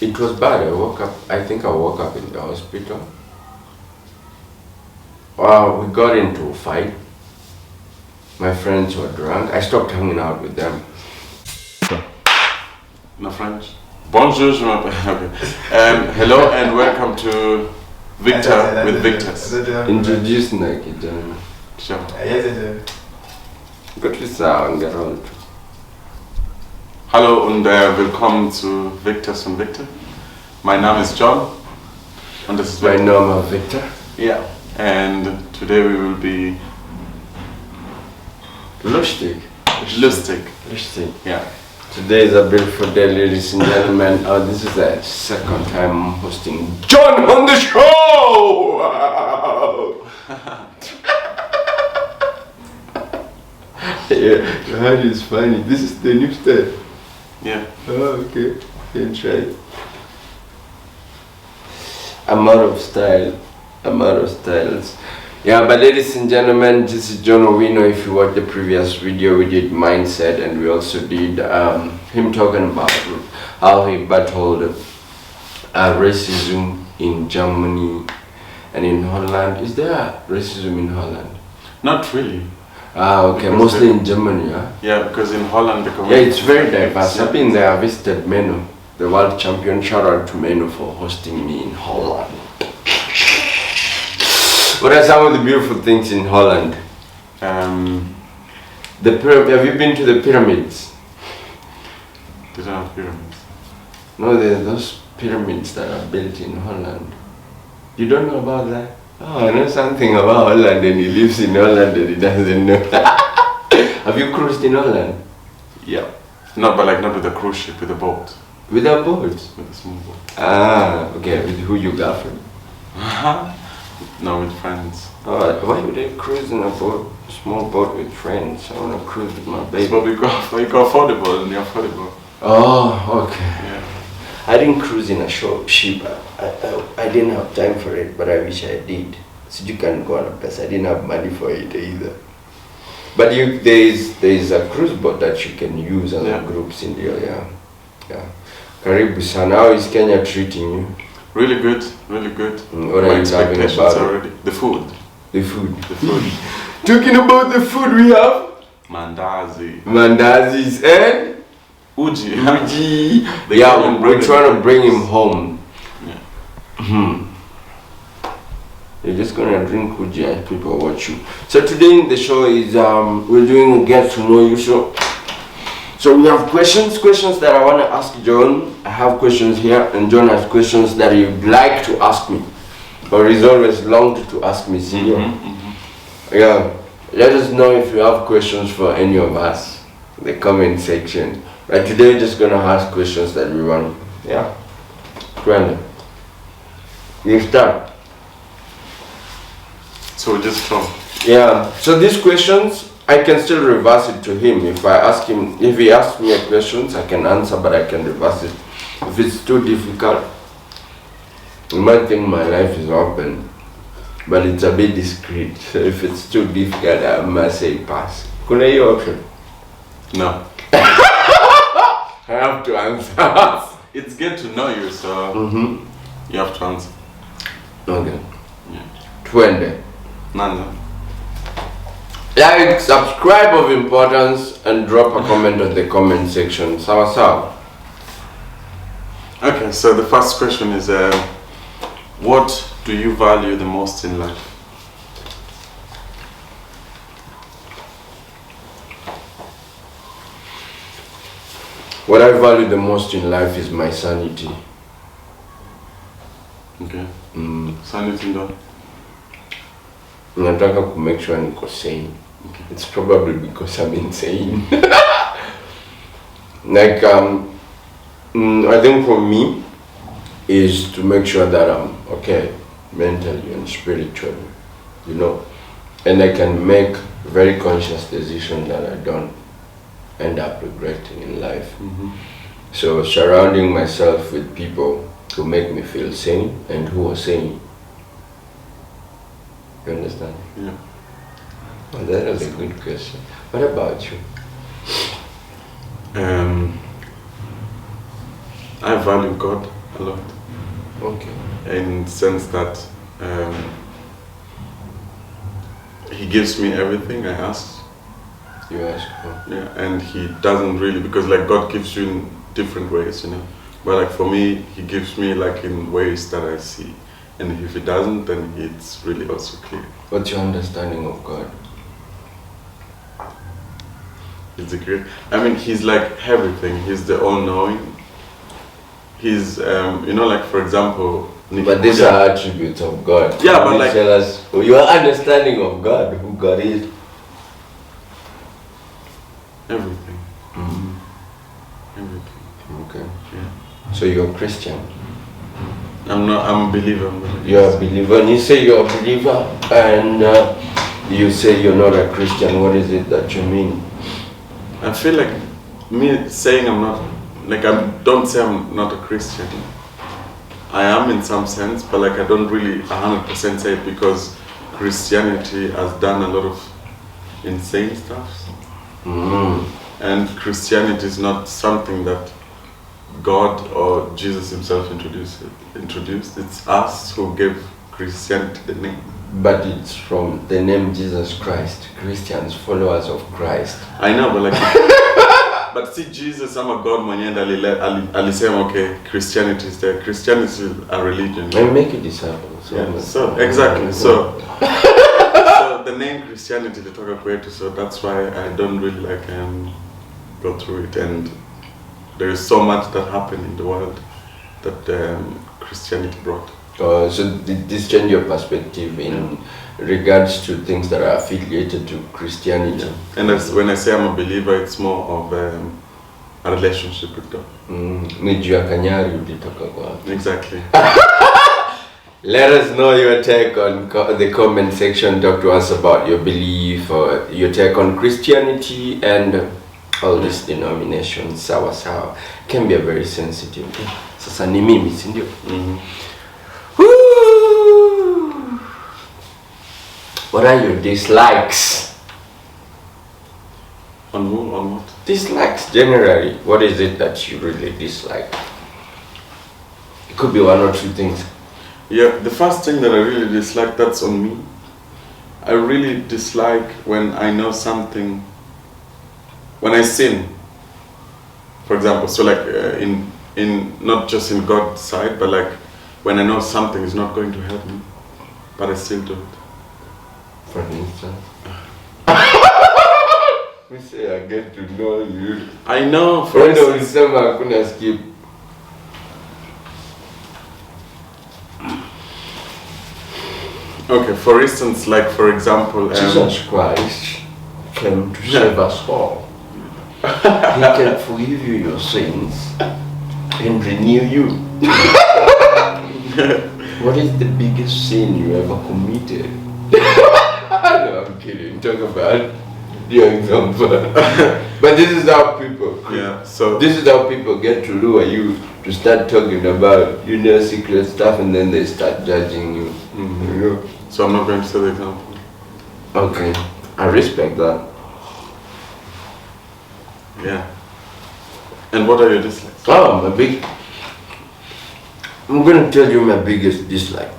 It was bad. I think I woke up in the hospital. We got into a fight. My friends were drunk. I stopped hanging out with them. No French. Bonjour, je m'appelle. Hello and welcome to Victor with Victors. Introduce Nike, Sure. Gut sagen, Gerald. Hallo und willkommen zu Victors und Victor. My name is John. And this is My Victor. name is Victor. Yeah. And today we will be Lustig. lustig. Yeah. Today is a beautiful day, ladies and gentlemen. This is the second time I'm hosting John on the show! Yeah, your hand is funny. This is the new style. Yeah. Oh, okay. Can try it. I'm out of style. I'm out of styles. Yeah, but ladies and gentlemen, this is John Owino. If you watched the previous video, we did mindset, and we also did him talking about how he battled racism in Germany and in Holland. Is there racism in Holland? Not really. Okay, Because mostly in Germany, huh? Yeah, because in Holland the Yeah, community. it's very diverse. I've been there, I visited Menu, the world champion. Shout out to Menu for hosting me in Holland. What are some of the beautiful things in Holland? Have you been to the pyramids? They don't have pyramids. No, there's those pyramids that are built in Holland. You don't know about that? Oh, I know something about Holland, and he lives in Holland and he doesn't know. Have you cruised in Holland? Yeah. No, but like not with a cruise ship, with a boat. With a boat? With a small boat. Ah, okay. With who you got from? No, with friends. Oh, why would I cruise in a boat, a small boat with friends? I want to cruise with my baby. But we go affordable and you're affordable. Oh, okay. Yeah. I didn't cruise in a ship. I didn't have time for it, but I wish I did. So you can go on a place. I didn't have money for it either. But there is a cruise boat that you can use as a groups in the area. Yeah. Karibu sana. How is Kenya treating you? Really good, really good. What My are you talking expectations about? already. The food. The food. The food. Talking about the food we have. Mandazi. Mandazis and Uji. Uji. They Yeah, call him we're brother. trying to bring him home. Yeah. You're just gonna drink Uji and people watch you. So today in the show is we're doing a get to know you show. So we have questions that I want to ask John. I have questions here, and John has questions that he'd like to ask me, or he's always longed to ask me. See, yeah. Let us know if you have questions for any of us in the comment section. But today we're just gonna ask questions that we want. Yeah. Brandon, you start. So we just talk. Yeah. So these questions, I can still reverse it to him. If he asks me a questions, I can answer, but I can reverse it. If it's too difficult, you might think my life is open, but it's a bit discreet. So if it's too difficult, I must say pass. Kuna hiyo option? No. I have to answer. It's good to know you, so you have to answer. Okay. Yeah. Twende. None. Like, subscribe of importance, and drop a comment on the comment section. Sawa sawa. Okay, so the first question is what do you value the most in life? What I value the most in life is my sanity. Okay. Sanity ndo. Nataka to make sure niko sane. Okay. It's probably because I'm insane. Like I think for me is to make sure that I'm okay mentally and spiritually, you know, and I can make very conscious decisions that I don't end up regretting in life. So surrounding myself with people who make me feel sane and who are sane. You understand? Yeah. Well, that is a good question. What about you? I value God. a lot. Okay. In the sense that he gives me everything I ask. You ask for. Yeah, and he doesn't really, because like God gives you in different ways, you know. But like for me, he gives me like in ways that I see. And if he doesn't, then it's really also clear. What's your understanding of God? He's the great. I mean, he's like everything. He's the all-knowing. He's, you know, like for example. But these are attributes of God. Yeah, but like tell us your understanding of God, who God is. Everything. Mm-hmm. Everything. Okay. Yeah. So you're a Christian. I'm a believer. You're a believer, and you say you're a believer, and you say you're not a Christian. What is it that you mean? I feel like me saying I'm not, like don't say I'm not a Christian. I am in some sense, but like I don't really 100% say it because Christianity has done a lot of insane stuff. Mm. And Christianity is not something that God or Jesus himself introduced. It's us who gave Christianity the name. But it's from the name Jesus Christ. Christians, followers of Christ. I know, but like, but see, Jesus, I'm a God mwenye alisema, okay, Christianity is there. Christianity is a religion. And make a disciple. So exactly. So so the name Christianity they talk about, so that's why I don't really like go through it. And there is so much that happened in the world that Christianity brought. So this change your perspective in regards to things that are affiliated to Christianity. Yeah. And when I say I'm a believer, it's more of a relationship with God. Exactly. Let us know your take on the comment section. Talk to us about your belief or your take on Christianity and all these denominations. Sawa sawa can be a very sensitive. Sasa ni mimi, si ndio? What are your dislikes? On who? On what? Dislikes generally. What is it that you really dislike? It could be one or two things. Yeah, the first thing that I really dislike, that's on me. I really dislike when I know something, when I sin, for example. So like in not just in God's side, but like when I know something is not going to help me, but I still do it. For instance, we say I get to know you. I know. For instance, I couldn't skip. Okay, for instance, like for example, Jesus Christ came to save us all. He can forgive you your sins and renew you. What is the biggest sin you ever committed? No, I'm kidding. Talk about your example. But this is how people. Yeah. So this is how people get to lure you to start talking about secret stuff, and then they start judging you. Mm-hmm. You know. So I'm not going to say the example. Okay, I respect that. Yeah. And what are your dislikes? Oh, I'm going to tell you my biggest dislike.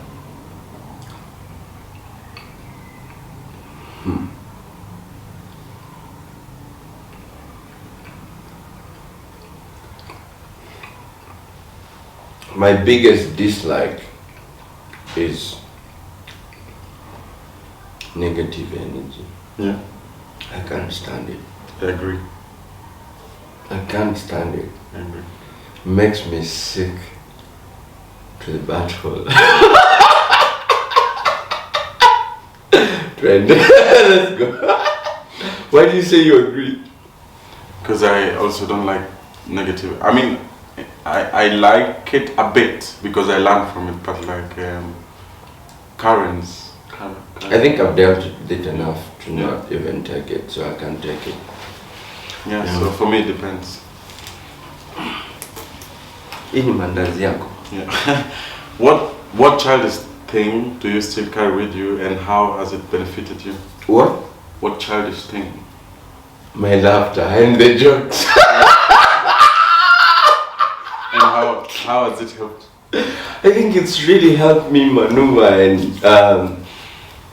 My biggest dislike is negative energy. Yeah. I can't stand it. I agree. I can't stand it. I agree. Makes me sick to the butthole. Let's go. Why do you say you agree? Because I also don't like negative. I mean, I like it a bit because I learn from it, but like currents. I think I've dealt with it enough to not even take it, so I can't take it. Yeah, so for me it depends. Ini mandazi yako. Yeah. What childish thing do you still carry with you, and how has it benefited you? What? What childish thing? My laughter and the jokes. how has it helped? I think it's really helped me maneuver and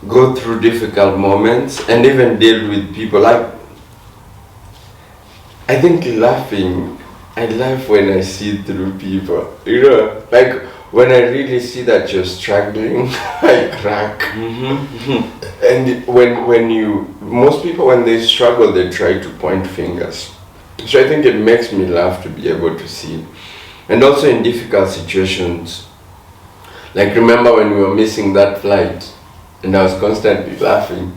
go through difficult moments and even deal with people. Like, I think laughing, I laugh when I see through people. You know, like when I really see that you're struggling, I crack. And most people when they struggle, they try to point fingers. So I think it makes me laugh to be able to see. And also in difficult situations, like remember when we were missing that flight and I was constantly laughing.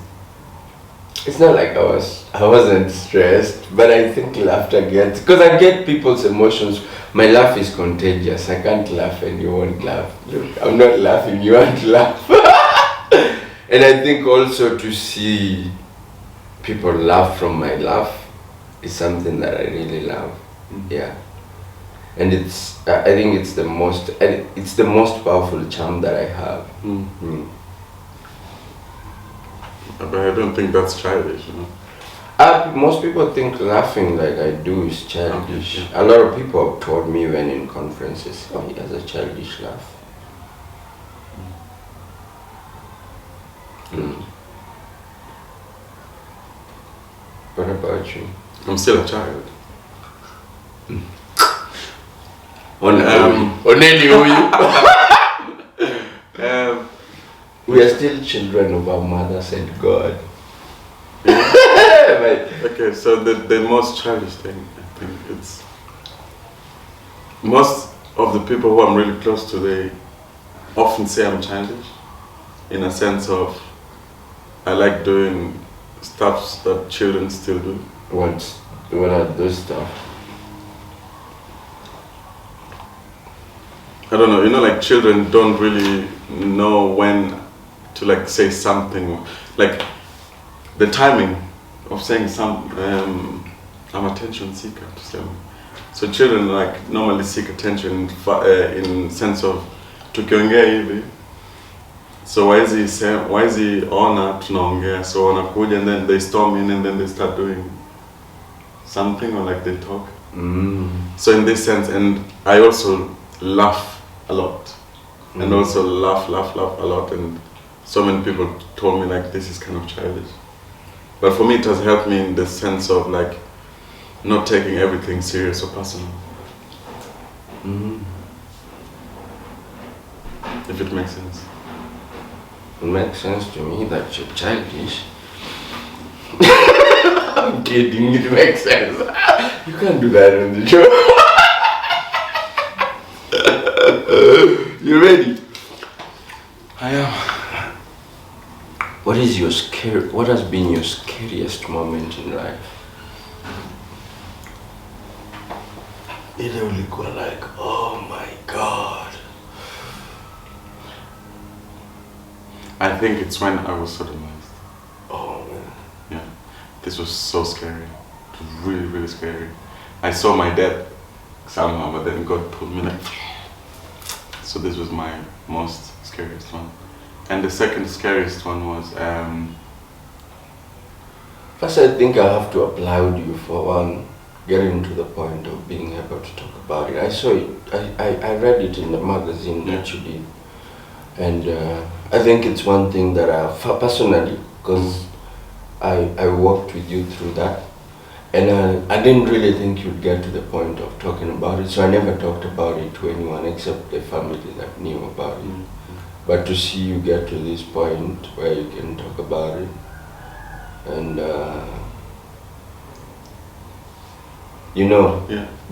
It's not like I wasn't stressed, but I think laughter gets, because I get people's emotions. My laugh is contagious. I can't laugh and you won't laugh. Look, I'm not laughing, you won't laugh. And I think also to see people laugh from my laugh is something that I really love. Yeah. And I think it's the most powerful charm that I have. But I don't think that's childish, you know. Most people think laughing like I do is childish. Okay. A lot of people have told me when in conferences, oh, he has a childish laugh. What about you? I'm still a child. We are still children of our mothers and God. Okay, so the most childish thing, I think it's most of the people who I'm really close to, they often say I'm childish, in a sense of I like doing stuff that children still do. What are those stuff? I don't know, you know, like children don't really know when to like say something, like the timing of saying I'm attention seeker to them. So children like normally seek attention in sense of tukiongea hivi. So why is he ona tunaongea, so wanakuja and then they storm in and then they start doing something or like they talk. So in this sense, and I also laugh a lot and also laugh a lot, and so many people told me like this is kind of childish. But for me it has helped me in the sense of like not taking everything serious or personal. If it makes sense. It makes sense to me that you're childish. I'm kidding, it makes sense. You can't do that on the show. You ready? I am. What has been your scariest moment in life? Ile ulikuwa like, oh my God. I think it's when I was sodomized. Oh man. Yeah. This was so scary. It was really, really scary. I saw my dad somehow, but then God pulled me like. So this was my most scariest one. And the second scariest one was First, I think I have to applaud you for getting to the point of being able to talk about it. I saw it, I read it in the magazine that you did. And I think it's one thing that personally, because I worked with you through that. And I didn't really think you'd get to the point of talking about it, so I never talked about it to anyone except the family that knew about it. But to see you get to this point where you can talk about it and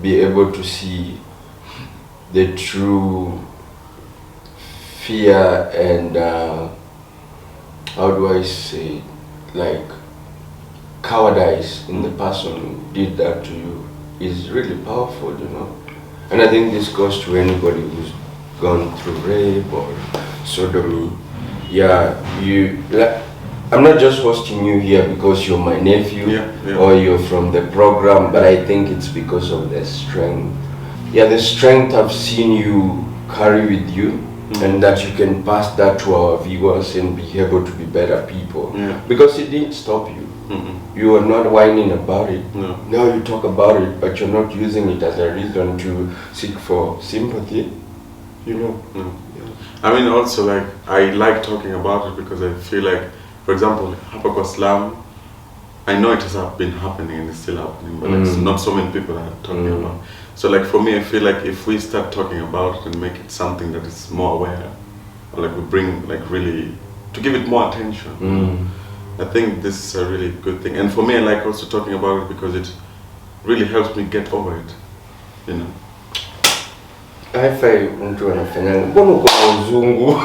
be able to see the true fear and how do I say, like cowardice in the person who did that to you is really powerful, you know. And I think this goes to anybody who's gone through rape or sodomy. I'm not just hosting you here because you're my nephew or you're from the program, but I think it's because of the strength. The strength I've seen you carry with you, and that you can pass that to our viewers and be able to be better people. Because it didn't stop you. You are not whining about it. No. Now you talk about it, but you're not using it as a reason to seek for sympathy. You know. No. Yeah. I mean, also like I like talking about it because I feel like, for example, hapa kwa slum, I know it has been happening and it's still happening, but like, not so many people are talking about. So like for me, I feel like if we start talking about it and make it something that is more aware, or like we bring like really to give it more attention. I think this is a really good thing. And for me, I like also talking about it because it really helps me get over it, you know. High-five mtu anafanya mbona uko na uzungu.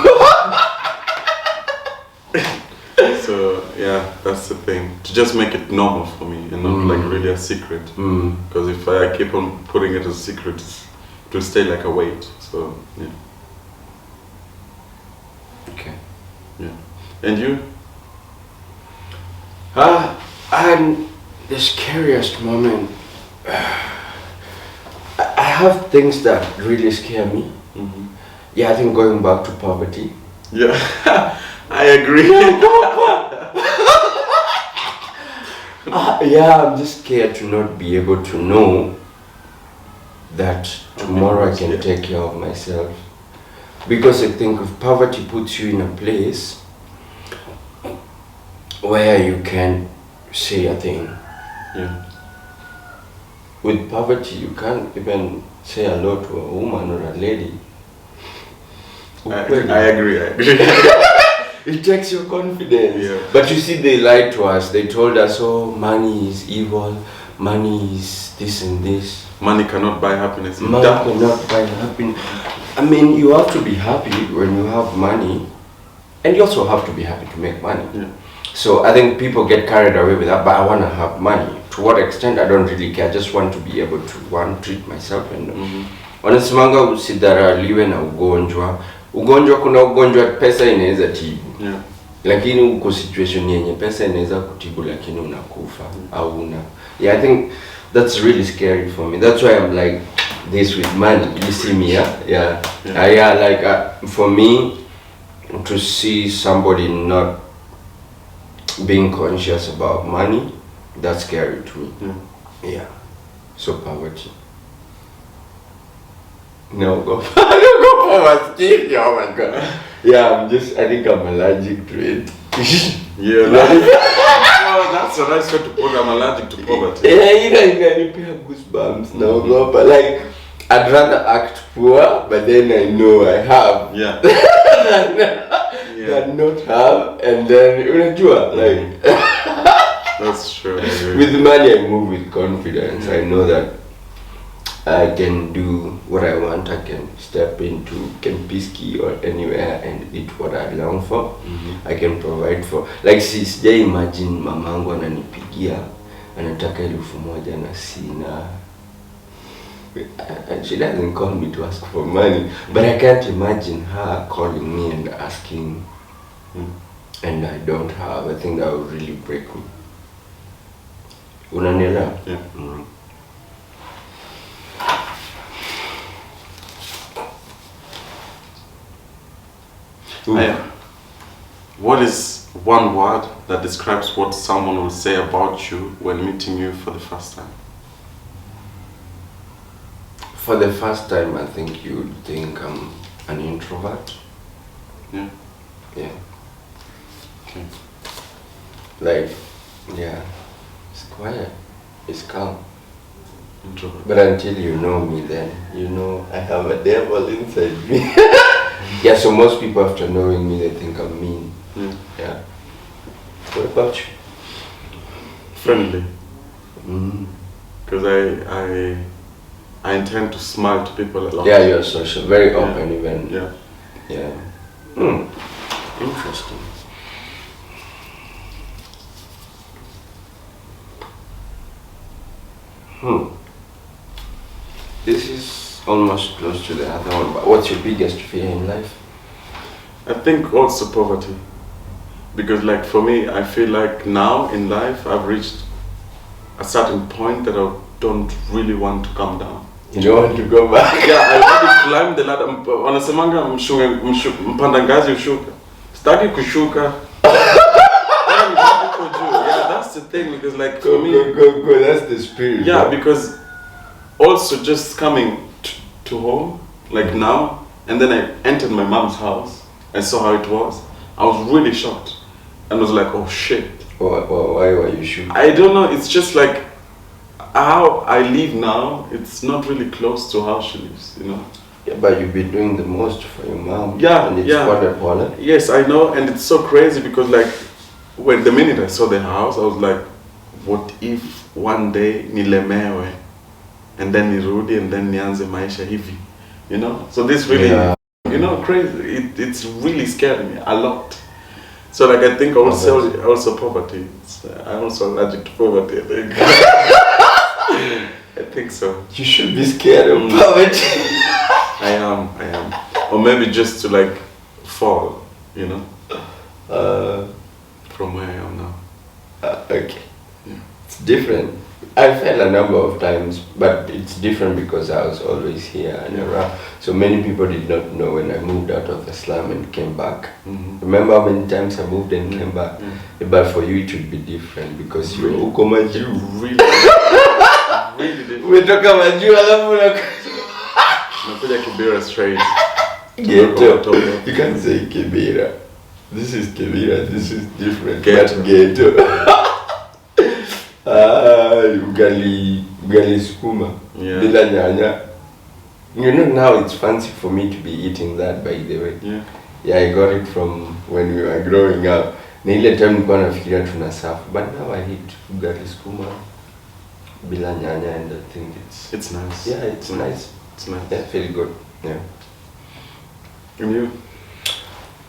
So yeah, that's the thing. To just make it normal for me and not like really a secret. Because if I keep on putting it as a secret, it will stay like a weight. So yeah. Okay. Yeah. And you? And the scariest moment. I have things that really scare me. Yeah, I think going back to poverty. Yeah, I agree. Yeah, I'm just scared to not be able to know that tomorrow I can take care of myself. Because I think if poverty puts you in a place where you can say a thing. Yeah. With poverty, you can't even say hello to a woman or a lady. I agree. It takes your confidence. Yeah. But you see, they lied to us. They told us, oh, money is evil, money is this and this. Money cannot buy happiness. Money cannot buy happiness. I mean, you have to be happy when you have money, and you also have to be happy to make money. Yeah. So I think people get carried away with that, but I want to have money. To what extent, I don't really care. I just want to be able to, treat myself. And wanasemanga usidharauliwe na ugonjwa. Ugonjwa, kuna ugonjwa pesa inaweza tibu. Yeah. Lakini uko situation yenye pesa inaweza kutibu lakini unakufa au una. Yeah, I think that's really scary for me. That's why I'm like this with money. You see me, yeah? Yeah. For me to see somebody not being conscious about money, that's scary to me. Yeah. So poverty. No, go poverty. Oh my god. Yeah, I think I'm allergic to it. Yeah, well, that's what I said to put. I'm allergic to poverty. Yeah, you get goosebumps now, but like, I'd rather act poor, but then I know I have. Yeah. Than not have, and then unajua, like. That's true. With money, I move with confidence. I know that I can do what I want. I can step into Kempiski or anywhere and eat what I long for. I can provide for. Like, sijai imagine mamangu ananipigia anataka 1,000 na sina. And she doesn't call me to ask for money, but I can't imagine her calling me and asking, and I don't have. I think that would really break me. Unanielewa? Yeah. What is one word that describes what someone will say about you when meeting you for the first time? For the first time, I think you would think I'm an introvert. Yeah. Yeah. Okay. Like, yeah, it's quiet, it's calm. Introvert. But until you know me, then you know I have a devil inside me. Yeah, so most people after knowing me, they think I'm mean. Yeah. What about you? Friendly. Because I intend to smile to people a lot. Yeah, you're social, very open even. Yeah. Yeah. Interesting. This is almost close to the other one, but what's your biggest fear in life? I think also poverty. Because like for me, I feel like now in life, I've reached a certain point that I don't really want to come down. You don't want to go back? Yeah, I already climbed the ladder. Wanasemanga mpanda ngazi ushuka. Sitaki kushuka. Yeah, that's the thing because like for Go, me, go. That's the spirit. yeah, bro. because also just coming to home like now, and then I entered my mom's house. I saw how it was. I was really shocked, and was like, oh shit. Why were you shocked? I don't know. It's just like how I live now. It's not really close to how she lives, you know. Yeah, but you've been doing the most for your mom. Yeah, and it's yeah. wonderful. Yes, I know, and it's so crazy because like when the minute I saw the house, I was like, what if one day nilemewe and then nirudi and then nianze maisha hivi, you know? So this really, you know, crazy. It's really scared me a lot. So like I think also poverty. I'm also allergic to poverty. I think. I think so. You should be scared of poverty. I am, or maybe just to like fall, you know, from where I am now. Okay. Yeah. It's different. I fell a number of times, but it's different because I was always here and around. So many people did not know when I moved out of the slum and came back. Mm-hmm. Remember how many times I moved and came back? Yeah. But for you it would be different because you're Ukomaju. Really different. Umetoka Maju alafu Nakuja Kibera straight. Ghetto. You can't say Kibera. This is Kibera. This is different. Ghetto. But ghetto. Ugali sukuma. Yeah. Bila nyanya. You know now it's fancy for me to be eating that, by the way. Yeah. Yeah, I got it from when we were growing up. Ni ile time nilikuwa nafikiria tunasafu, but now I eat ugali sukuma bila nyanya and I think it's nice. Yeah, it's nice. It's nice. Yeah, feel good. Yeah. And you?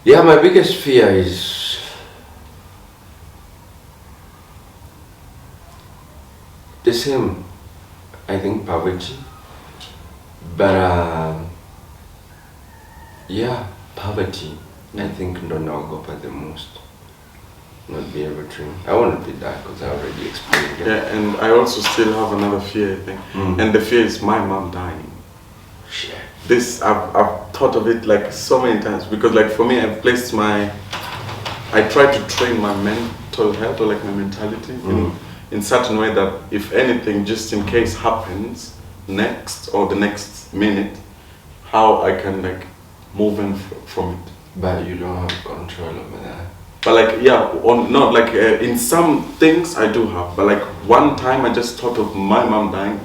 Yeah, my biggest fear is the same. I think poverty. But yeah, poverty. I think ndo naogopa the most. Not be able to. I want to be that because I already explained it. Yeah, and I also still have another fear, I think. And the fear is my mom dying. Shit. This, I've thought of it like so many times because like for me, I've placed I try to train my mental health or like my mentality in certain way that if anything, just in case happens next or the next minute, how I can like move in from it. But you don't have control over that. But like, yeah, in some things I do have, but like one time I just thought of my mom dying,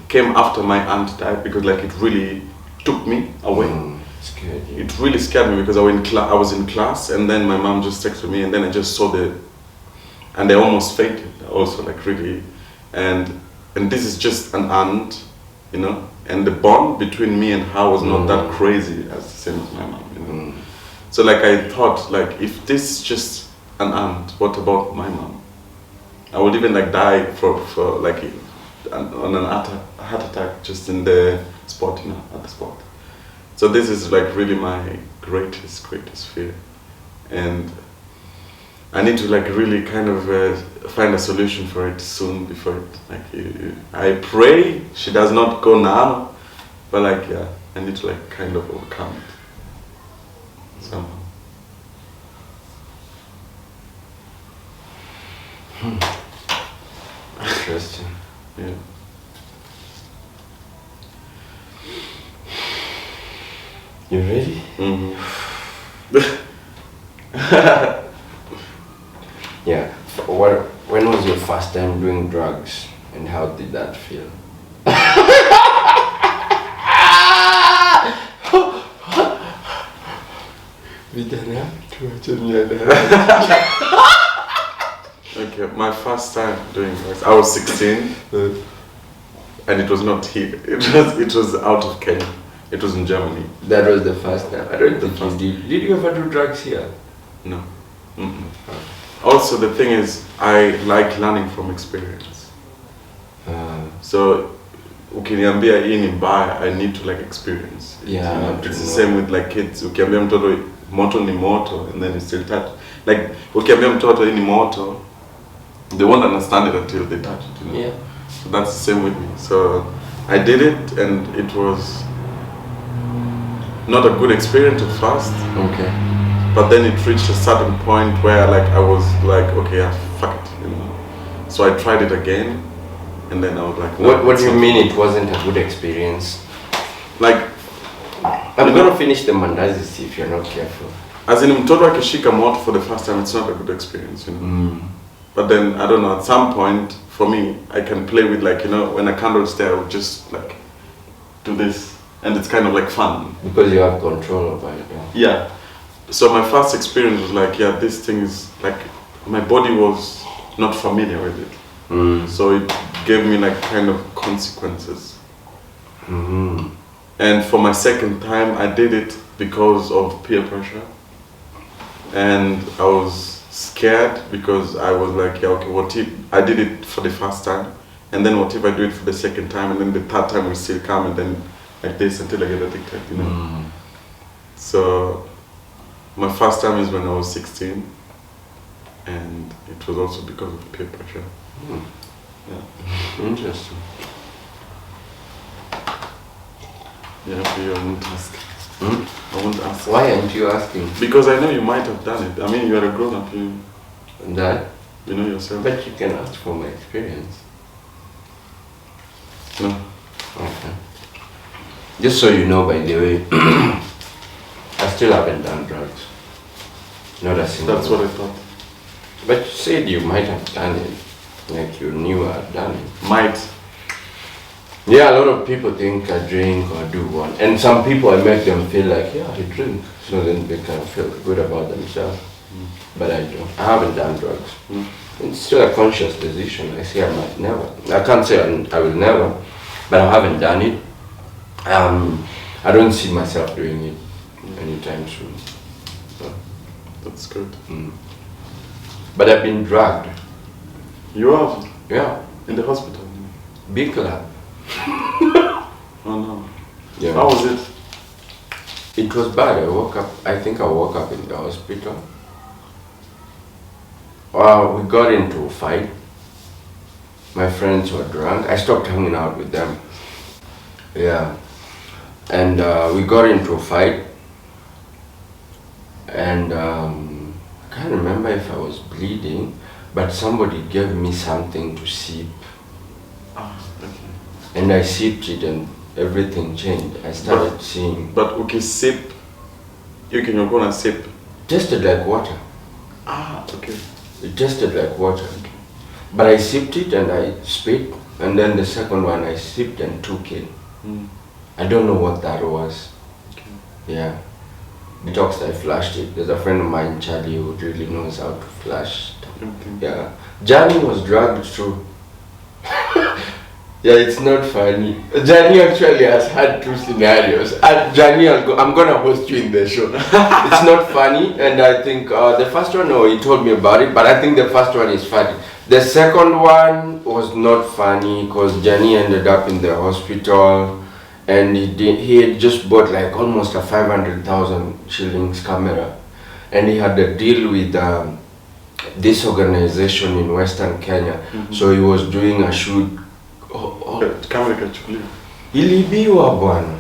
came after my aunt died because like it really took me away. Scared you. It really scared me because I was in class and then my mom just texted me and then I just saw and I almost fainted also like really, and this is just an aunt, you know, and the bond between me and her was not that crazy as the same as my mom, you know. So like I thought like if this is just an aunt, what about my mom? I would even like die for like on an heart attack just in the spot, you know, at the spot. So this is like really my greatest fear, and I need to like really kind of find a solution for it soon before it I pray she does not go now, but like yeah, I need to like kind of overcome it somehow. Interesting. Yeah. You ready? Yeah. When was your first time doing drugs and how did that feel? Okay, my first time doing drugs, I was 16 and it was not here. It was out of Kenya. It was in Germany. That was the first time. I don't think you did. Did you ever do drugs here? No. Also, the thing is, I like learning from experience. So, ukiniambia hii ni mbaya, I need to like experience. Yeah, you know? It's the same with like kids. Ukiambia mtoto moto ni moto, and then you still touch. Like ukiambia mtoto hii ni moto, they won't understand it until they touch it. You know? Yeah. So that's the same with me. So I did it, and it was not a good experience at first. Okay. But then it reached a certain point where like I was like, okay, yeah, fuck it, you know. So I tried it again, and then I was like, no, What it's do you not mean fun. it wasn't a good experience? Like, I'm gonna finish the mandazi if you're not careful. as in mtoto akishika moto for the first time, it's not a good experience, you know. But then I don't know. At some point, for me, I can play with, like, you know, when a candle's there, I would just like do this, and it's kind of like fun Because you have control over it. Yeah. Yeah. So my first experience was like, yeah, this thing is like, my body was not familiar with it. So it gave me like kind of consequences. And for my second time, I did it because of peer pressure. And I was scared because I was like, yeah, okay, what if I did it for the first time? And then what if I do it for the second time? And then the third time will still come, and then like this until I get addicted, you know? So my first time is when I was 16. And it was also because of peer pressure. Yeah. Interesting. Yeah, but you won't ask. I won't ask. Why aren't you asking? Because I know you might have done it. I mean, you are a grown up, That? you know yourself. But you can ask for my experience. No. Okay. Just so you know, by the way, I still haven't done drugs. Not a single That's what one. I thought. But you said you might have done it. Like you knew I had done it. Might. Yeah, a lot of people think I drink or do one. And some people I make them feel like, yeah, I drink. So then they can feel good about themselves. But I don't. I haven't done drugs. It's still a conscious decision. I say I might never. I can't say I will never, but I haven't done it. I don't see myself doing it anytime soon. So, That's good. but I've been drugged. You have? Yeah, In the hospital? big club. Oh no. Yeah. How was it? It was bad. I think I woke up in the hospital. We got into a fight. My friends were drunk. I stopped hanging out with them. Yeah. And we got into a fight. And I can't remember if I was bleeding, but somebody gave me something to sip. Okay. And I sipped it and everything changed. I started seeing. But okay, sip. You're gonna sip. Tasted like water. Okay. It tasted like water. But I sipped it and I spit, and then the second one I sipped and took it. I don't know what that was. Okay. Yeah. Detox, I flashed it. There's a friend of mine, Charlie, who really knows how to flash. Okay. Yeah. Johnny was drugged through. Yeah, it's not funny. Johnny actually has had two scenarios. Johnny, I'm gonna host you in the show. It's not funny, and I think the first one, he told me about it, but I think the first one is funny. The second one was not funny because Johnny ended up in the hospital, and he had just bought like almost a 500,000 shillings camera, and he had a deal with this organization in Western Kenya. So he was doing a shoot. Camera kachukuliwa. Ilibiwa bwana.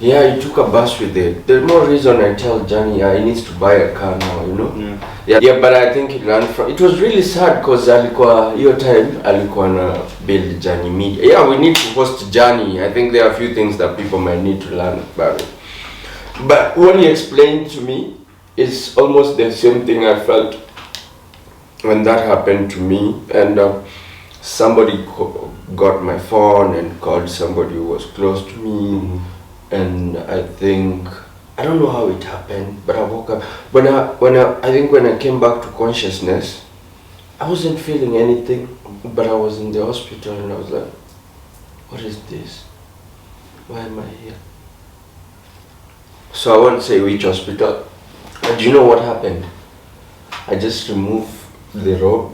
Yeah, he took a bus with it. There's no reason I tell Johnny he needs to buy a car now, you know? Yeah, but I think he learned from it. Was really sad because alikuwa hiyo time alikuwa na build Johnny Media. Yeah, we need to host Johnny. I think there are a few things that people might need to learn about it. But what he explained to me is almost the same thing I felt when that happened to me. And somebody got my phone and called somebody who was close to me. And I think, I don't know how it happened, but I woke up. I think when I came back to consciousness, I wasn't feeling anything, but I was in the hospital and I was like, what is this? Why am I here? So I won't say which hospital. But do you know what happened? I just removed the robe,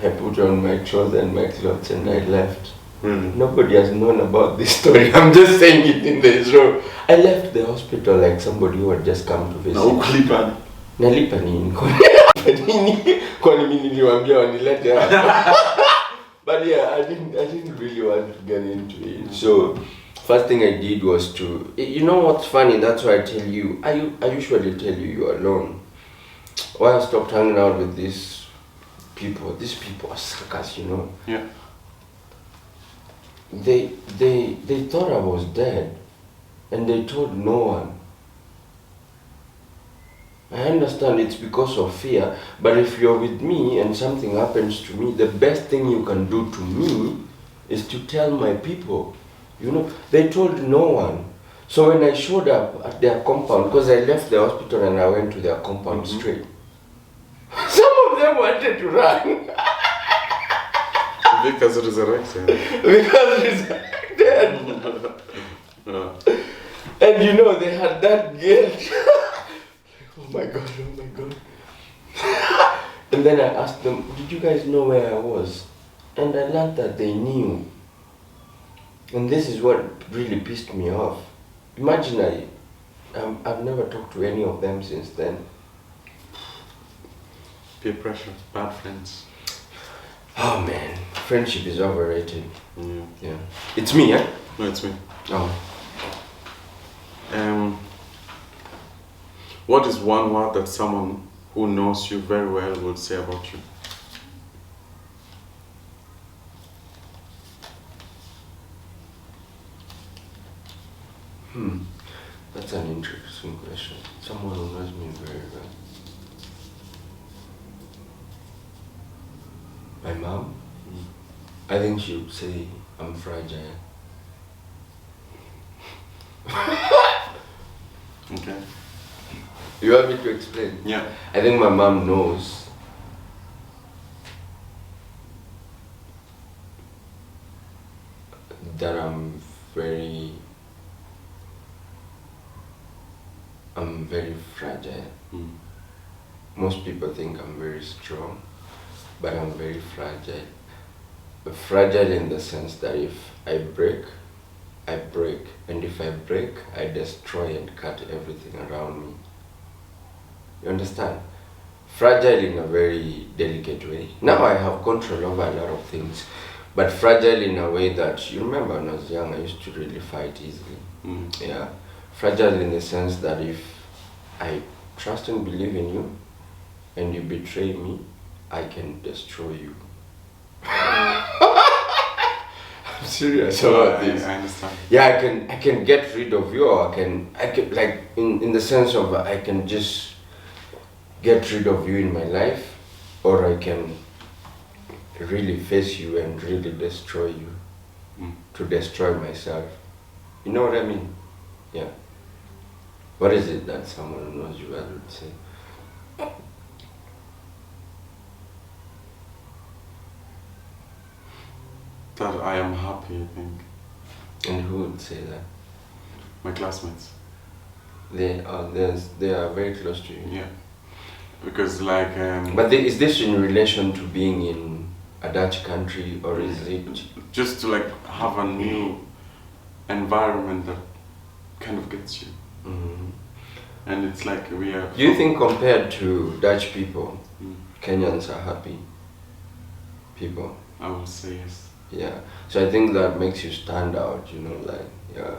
I put on my trousers and my clothes and I left. Nobody has known about this story. I'm just saying it in the show. I left the hospital like somebody who had just come to visit. Na ukulipa. Nalipa nini? Kwani mimi niliwaambia wanilete hapa. But yeah, I didn't really want to get into it. So first thing I did was to, you know what's funny? That's why I tell you. I usually tell you you're alone. Why I stopped hanging out with these people, these people are suckers, you know. Yeah. They thought I was dead, and they told no one. I understand it's because of fear, but if you're with me and something happens to me, the best thing you can do to me is to tell my people. You know, they told no one. So when I showed up at their compound, because I left the hospital and I went to their compound straight, some of them wanted to run. Because resurrected. Because resurrected. And you know, they had that guilt. Oh my God, oh my God. And then I asked them, did you guys know where I was? And I learned that they knew. And this is what really pissed me off. Imagine I've never talked to any of them since then. Peer pressure, bad friends. Oh man, friendship is overrated. Yeah. It's me, eh? No, it's me. Oh. What is one word that someone who knows you very well would say about you? That's an interesting question. Someone who knows me very well. My mom? I think she would say I'm fragile. Okay. You want me to explain? Yeah. I think my mom knows that I'm very fragile. Most people think I'm very strong, but I'm very fragile. Fragile in the sense that if I break, I break. And if I break, I destroy and cut everything around me. You understand? Fragile in a very delicate way. Now I have control over a lot of things, but fragile in a way that, you remember when I was young, I used to really fight easily. Yeah. Fragile in the sense that if I trust and believe in you, and you betray me, I can destroy you. I'm serious about this. I understand. Yeah, I can get rid of you, or I can like in the sense of I can just get rid of you in my life, or I can really face you and really destroy you, to destroy myself. You know what I mean? Yeah. What is it that someone who knows you well would say? That I am happy, I think. And who would say that? My classmates. They are very close to you. Yeah. Because like... But is this in relation to being in a Dutch country, or is it... Just to like have a new environment that kind of gets you. And it's like we are... Do you think compared to Dutch people, Kenyans are happy people? I would say yes. Yeah. So I think that makes you stand out, you know, like, yeah.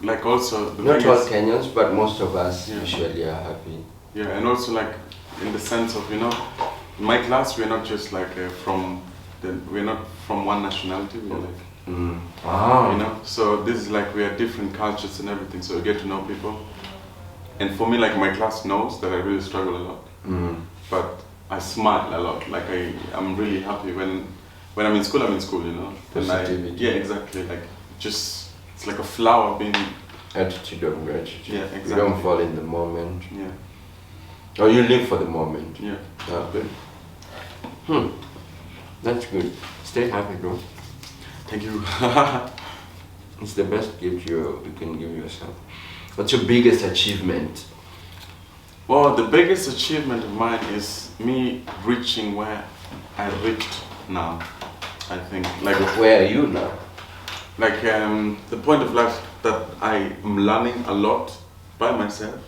Like also... Not all Kenyans, but most of us Yeah. usually are happy. Yeah, and also like in the sense of, you know, in my class we're not just like we're not from one nationality, we're like, you know, so this is like we are different cultures and everything, so we get to know people. And for me, like my class knows that I really struggle a lot, but I smile a lot. Like I'm really happy when I'm in school, you know. Positivity. Yeah, exactly. Like just it's like a flower being. Attitude of gratitude. Yeah, exactly. You don't fall in the moment. Yeah. Or you live for the moment. Yeah. That's good. That's good. Stay happy, bro. Thank you. It's the best gift you can give yourself. What's your biggest achievement? Well, the biggest achievement of mine is me reaching where I reached now. I think, like, Where are you now? like the point of life that I am learning a lot by myself.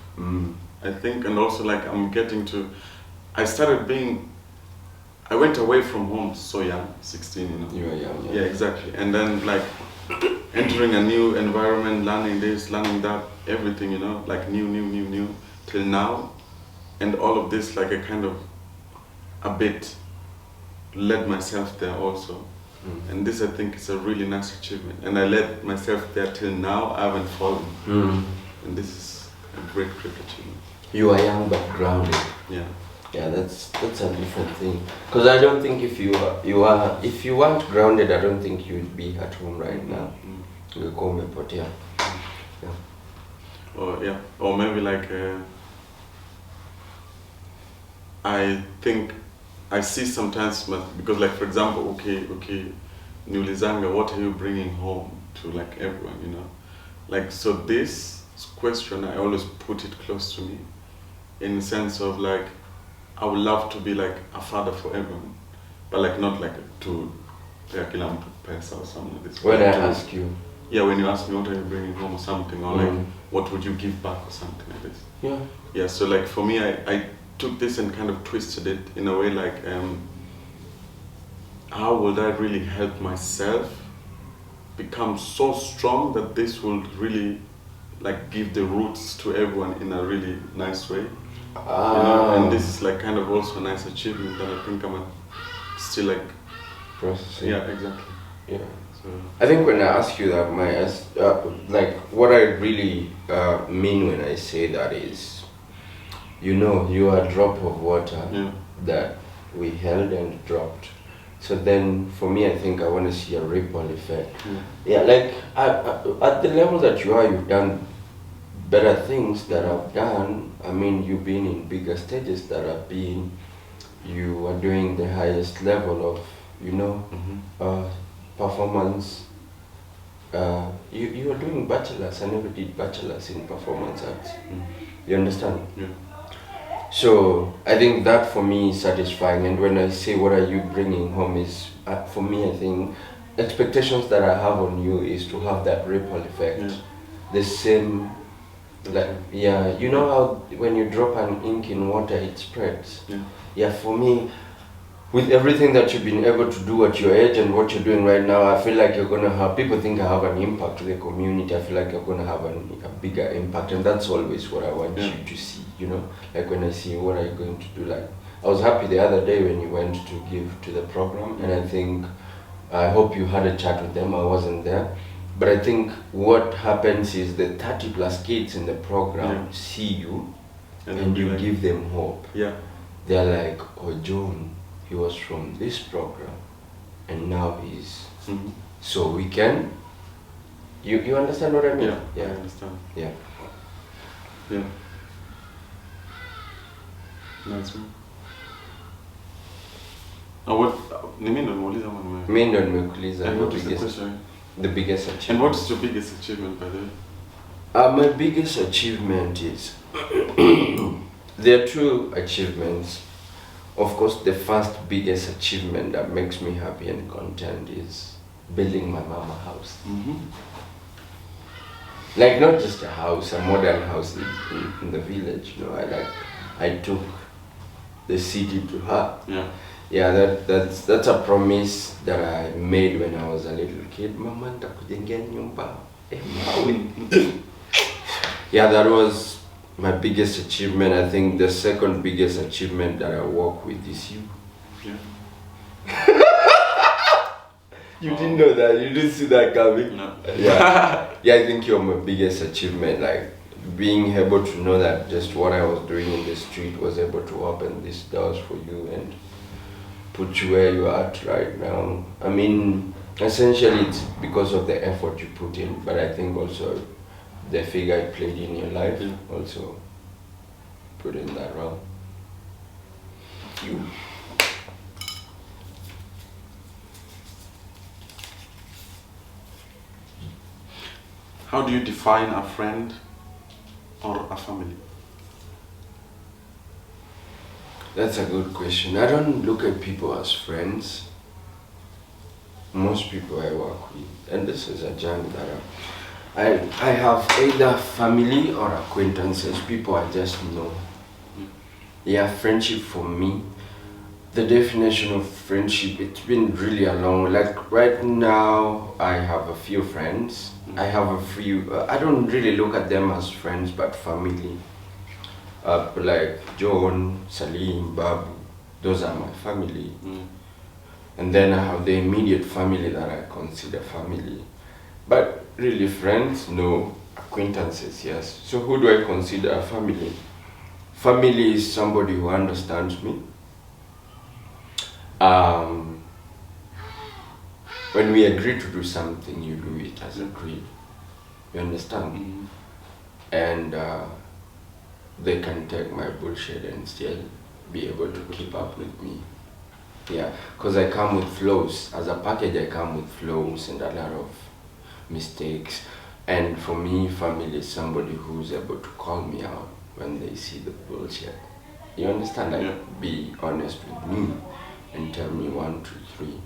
I think, and also like I'm getting to. I went away from home so young, 16, you know. You are young. Yeah, exactly. And then like entering a new environment, learning this, learning that, everything, you know, like new, till now. And all of this like a kind of a bit led myself there also. And this, I think, is a really nice achievement. And I led myself there till now. I haven't fallen. And this is a great achievement. You are young but grounded. Yeah. Yeah, that's a different thing. Because I don't think if you weren't grounded, I don't think you'd be at home right now. You go umepotea. Yeah. Or maybe like I think I see sometimes, because like for example, okay, niulizanga, what are you bringing home to like everyone, you know? Like, so this question, I always put it close to me, in the sense of like, I would love to be like a father for everyone, but like not like to kila mtu pesa or something like this. When I ask you. Yeah, when you ask me what are you bringing home or something, or like what would you give back or something like this. Yeah. Yeah, so like for me, I took this and kind of twisted it in a way like, how would I really help myself become so strong that this will really like give the roots to everyone in a really nice way. You know? And this is like kind of also a nice achievement that I think I'm still like processing. Yeah, exactly. Yeah. So I think when I ask you that, like what I really mean when I say that is, you are a drop of water that we held and dropped. So then, for me, I think I want to see a ripple effect. Yeah, like at the level that you are, you've done better things that I've done. I mean, you've been in bigger stages that I've been. You are doing the highest level of, performance. You are doing bachelor's. I never did bachelor's in performance arts. You understand? Yeah. So I think that for me is satisfying. And when I say what are you bringing home is, for me, I think expectations that I have on you is to have that ripple effect. Yeah. The same, like, yeah, you know how when you drop an ink in water, it spreads. Yeah, for me, with everything that you've been able to do at your age and what you're doing right now, I feel like you're going to have, people think I have an impact to the community. I feel like you're going to have a bigger impact, and that's always what I want you to see, like when I see what are you going to do. Like, I was happy the other day when you went to give to the program, and I hope you had a chat with them. I wasn't there, but I think what happens is the 30 plus kids in the program see you and you give them hope. Yeah. They're like, oh, John, he was from this program and now he's so we can you understand what I mean? Yeah, I understand. Yeah. Nice man. What ni mimi ndo nimeuliza ama nimewe? Mimi ndo nimekuuliza the biggest achievement. And what is your biggest achievement, by the way? My biggest achievement is there are two achievements. Of course, the first biggest achievement that makes me happy and content is building my mama house. Like, not just a house, a modern house in the village. I took the city to her. Yeah, that's a promise that I made when I was a little kid. Mama, nitakujengea nyumba. Yeah, that was my biggest achievement. I think the second biggest achievement that I work with is you. Yeah. You didn't know that? You didn't see that coming? No. Yeah. Yeah, I think you're my biggest achievement. Like, being able to know that just what I was doing in the street was able to open these doors for you and put you where you are at right now. I mean, essentially it's because of the effort you put in, but I think also the figure it played in your life also put in that role. You. How do you define a friend or a family? That's a good question. I don't look at people as friends. Most people I work with, and this is a journey that I have either family or acquaintances, people I just know. Yeah, friendship for me, the definition of friendship, it's been really a long, like right now I have a few friends. I have a few, I don't really look at them as friends, but family. Like John, Salim, Babu, those are my family. And then I have the immediate family that I consider family. But really friends, no. Acquaintances, yes. So who do I consider a family? Family is somebody who understands me. When we agree to do something, you do it as agreed. You understand? And they can take my bullshit and still be able to keep up with me. Yeah, because I come with flaws. As a package, I come with flaws and a lot of mistakes. And for me, family is somebody who's able to call me out when they see the bullshit. You understand? Like, be honest with me and tell me 1, 2, 3.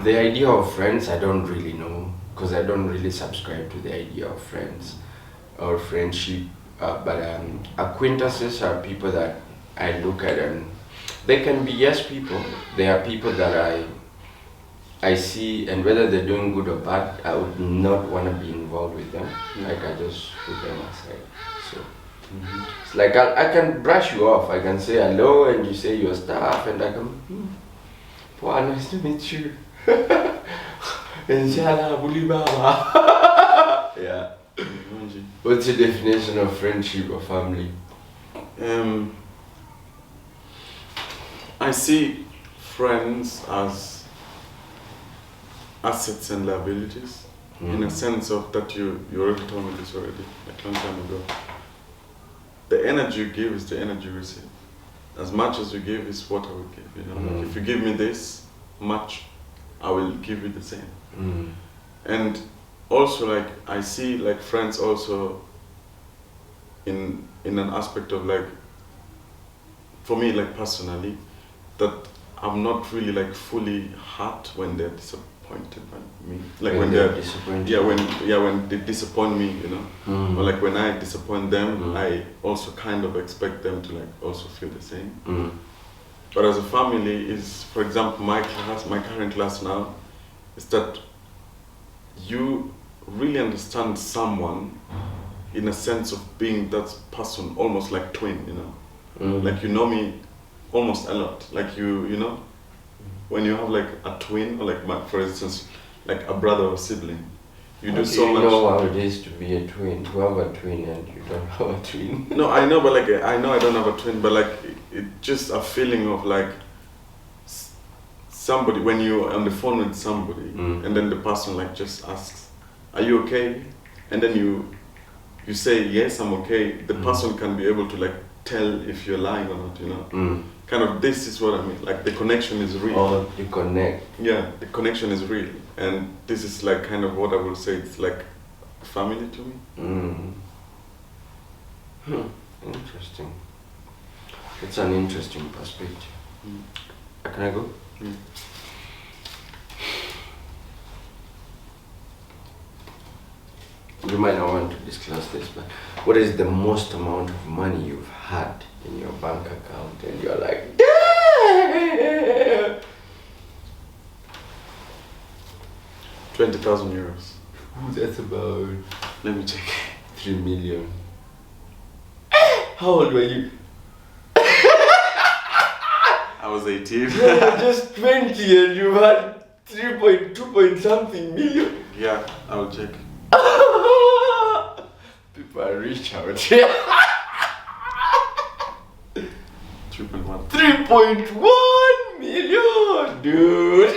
The idea of friends, I don't really know, because I don't really subscribe to the idea of friends or friendship. But acquaintances are people that I look at, and they can be yes people. They are people that I see, and whether they're doing good or bad, I would not want to be involved with them. Like, I just put them aside. So it's like I can brush you off. I can say hello, and you say your stuff, and I can, wow, nice to meet you. Inshallah, Buli Baba. Yeah. What's the definition of friendship or family? I see friends as assets and liabilities, in a sense of that you already told me this already, like a long time ago. The energy you give is the energy you receive. As much as you give is what I will give. You know, like if you give me this much, I will give you the same. And also, like, I see like friends also in an aspect of, like, for me, like personally, that I'm not really like fully hurt when they're disappointed by me. Like when they're disappointed. When they disappoint me, you know. Or like when I disappoint them, I also kind of expect them to like also feel the same. But as a family is, for example, my current class now, is that you really understand someone in a sense of being that person, almost like twin, you know. Like you know me almost a lot. Like you know, when you have like a twin, or like for instance, like a brother or sibling, you do so much. You know how it is to be a twin, to have a twin and you don't have a twin. No, I know, but like I know I don't have a twin, but like it just a feeling of like somebody, when you're on the phone with somebody, and then the person like just asks, "Are you okay?" And then you say, "Yes, I'm okay." The person can be able to like tell if you're lying or not, you know. Kind of, this is what I mean. Like the connection is real. Oh, you connect. Yeah, the connection is real, and this is like kind of what I will say. It's like family to me. Interesting. It's an interesting perspective. Can I go? You might not want to disclose this, but what is the most amount of money you've had in your bank account and you're like, damn! 20,000 euros. Ooh, that's about, let me check, 3 million. How old were you? I was 18. You were just 20 and you had 3.2 point something million. Yeah, I will check. People are rich out here. 3.1. 3.1 million, dude.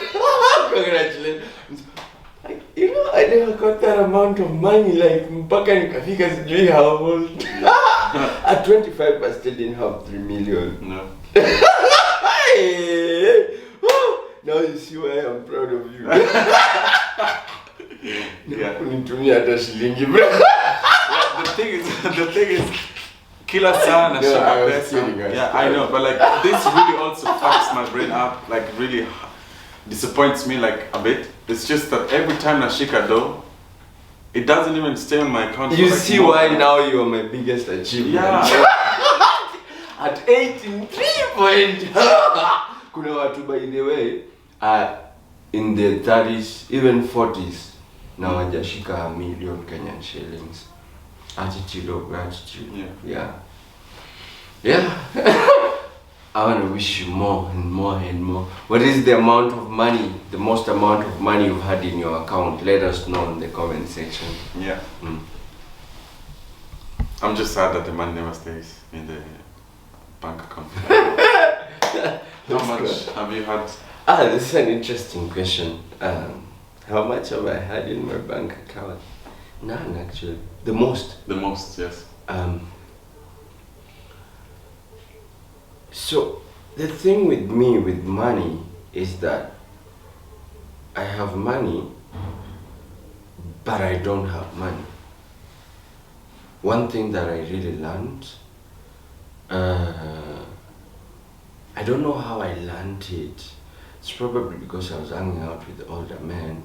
Congratulations. Like, you know, I never got that amount of money. Like, mpaka nikafika sijui how old. At 25, I still didn't have 3 million. No. Hey. Now you see why I'm proud of you. Yeah. Kunitumia hata shilingi, bro. The thing is, kila sana shika pesa. Yeah, I know, but like this really also fucks my brain up. Like really disappoints me like a bit. It's just that every time nashika dough, it doesn't even stay on my account. You like see why now you are my biggest achievement. Yeah. At 18, 3 point. Kuna watu, by the way, in the 30s, even 40s, now wajashika a million Kenyan shillings. Attitude of gratitude. Yeah. Yeah. I want to wish you more and more and more. What is the amount of money, the most amount of money you've had in your account? Let us know in the comment section. Yeah. I'm just sad that the money never stays in the bank account. How much have you had? This is an interesting question. How much have I had in my bank account? None, actually. The most. The most, yes. So the thing with me with money is that I have money, but I don't have money. One thing that I really learned, I don't know how I learned it. It's probably because I was hanging out with older men.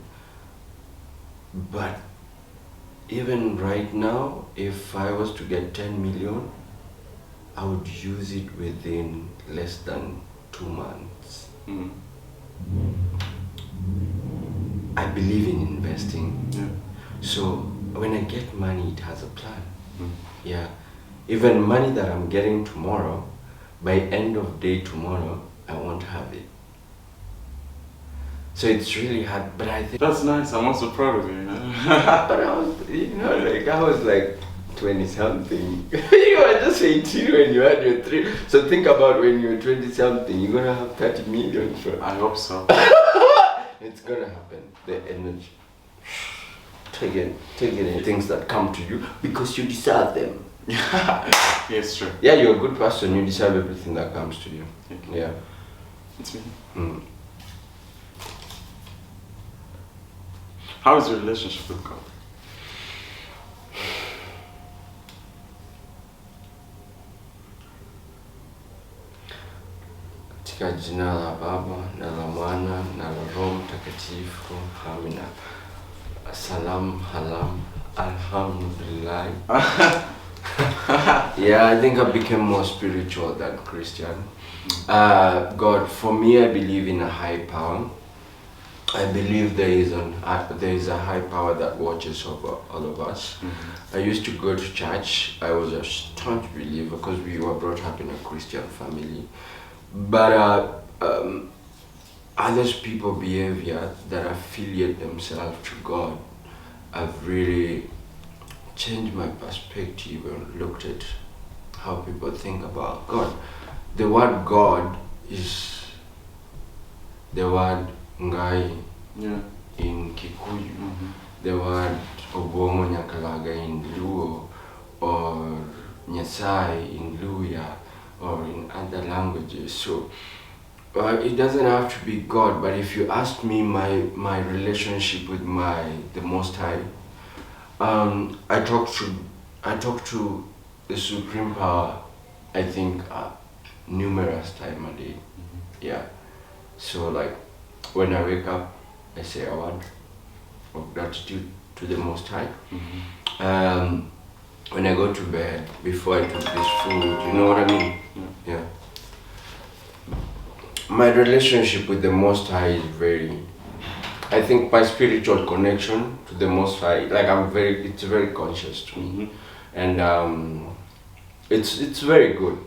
But even right now, if I was to get 10 million, I would use it within less than 2 months. I believe in investing. Yeah. So when I get money, it has a plan. Yeah. Even money that I'm getting tomorrow, by end of day tomorrow, I won't have it. So it's really hard, but I think That's nice. I'm also proud of you. but I was like 20 something. You were just 18 when you had your 3. So think about when you're 20 something, you're gonna have 30 million. I hope so. It's gonna happen. The energy. Take it things that come to you because you deserve them. Yes, true. Yeah, you're a good person. You deserve everything that comes to you. Thank you. Yeah. It's me. How is your relationship with God? Katika jina la Baba na la Mwana na la Roho Mtakatifu. Amina. Salam halam. Alhamdulillah. Yeah, I think I became more spiritual than Christian. God, for me, I believe in a high power. I believe there is a high power that watches over all of us. I used to go to church. I was a staunch believer because we were brought up in a Christian family. But others people's behavior that affiliate themselves to God have really changed my perspective and looked at how people think about God. The word God is the word Ngai in Kikuyu, the word Obongo Nyakalaga in Luo, or Nyasai in Luya, or in other languages. So it doesn't have to be God, but if you ask me my relationship with the Most High, I talk to the Supreme Power, I think, numerous times a day. Yeah. So like when I wake up, I say a word of gratitude to the Most High. When I go to bed, before I took this food, you know what I mean? Yeah. My relationship with the Most High is I think my spiritual connection to the Most High, like it's very conscious to me. And it's very good.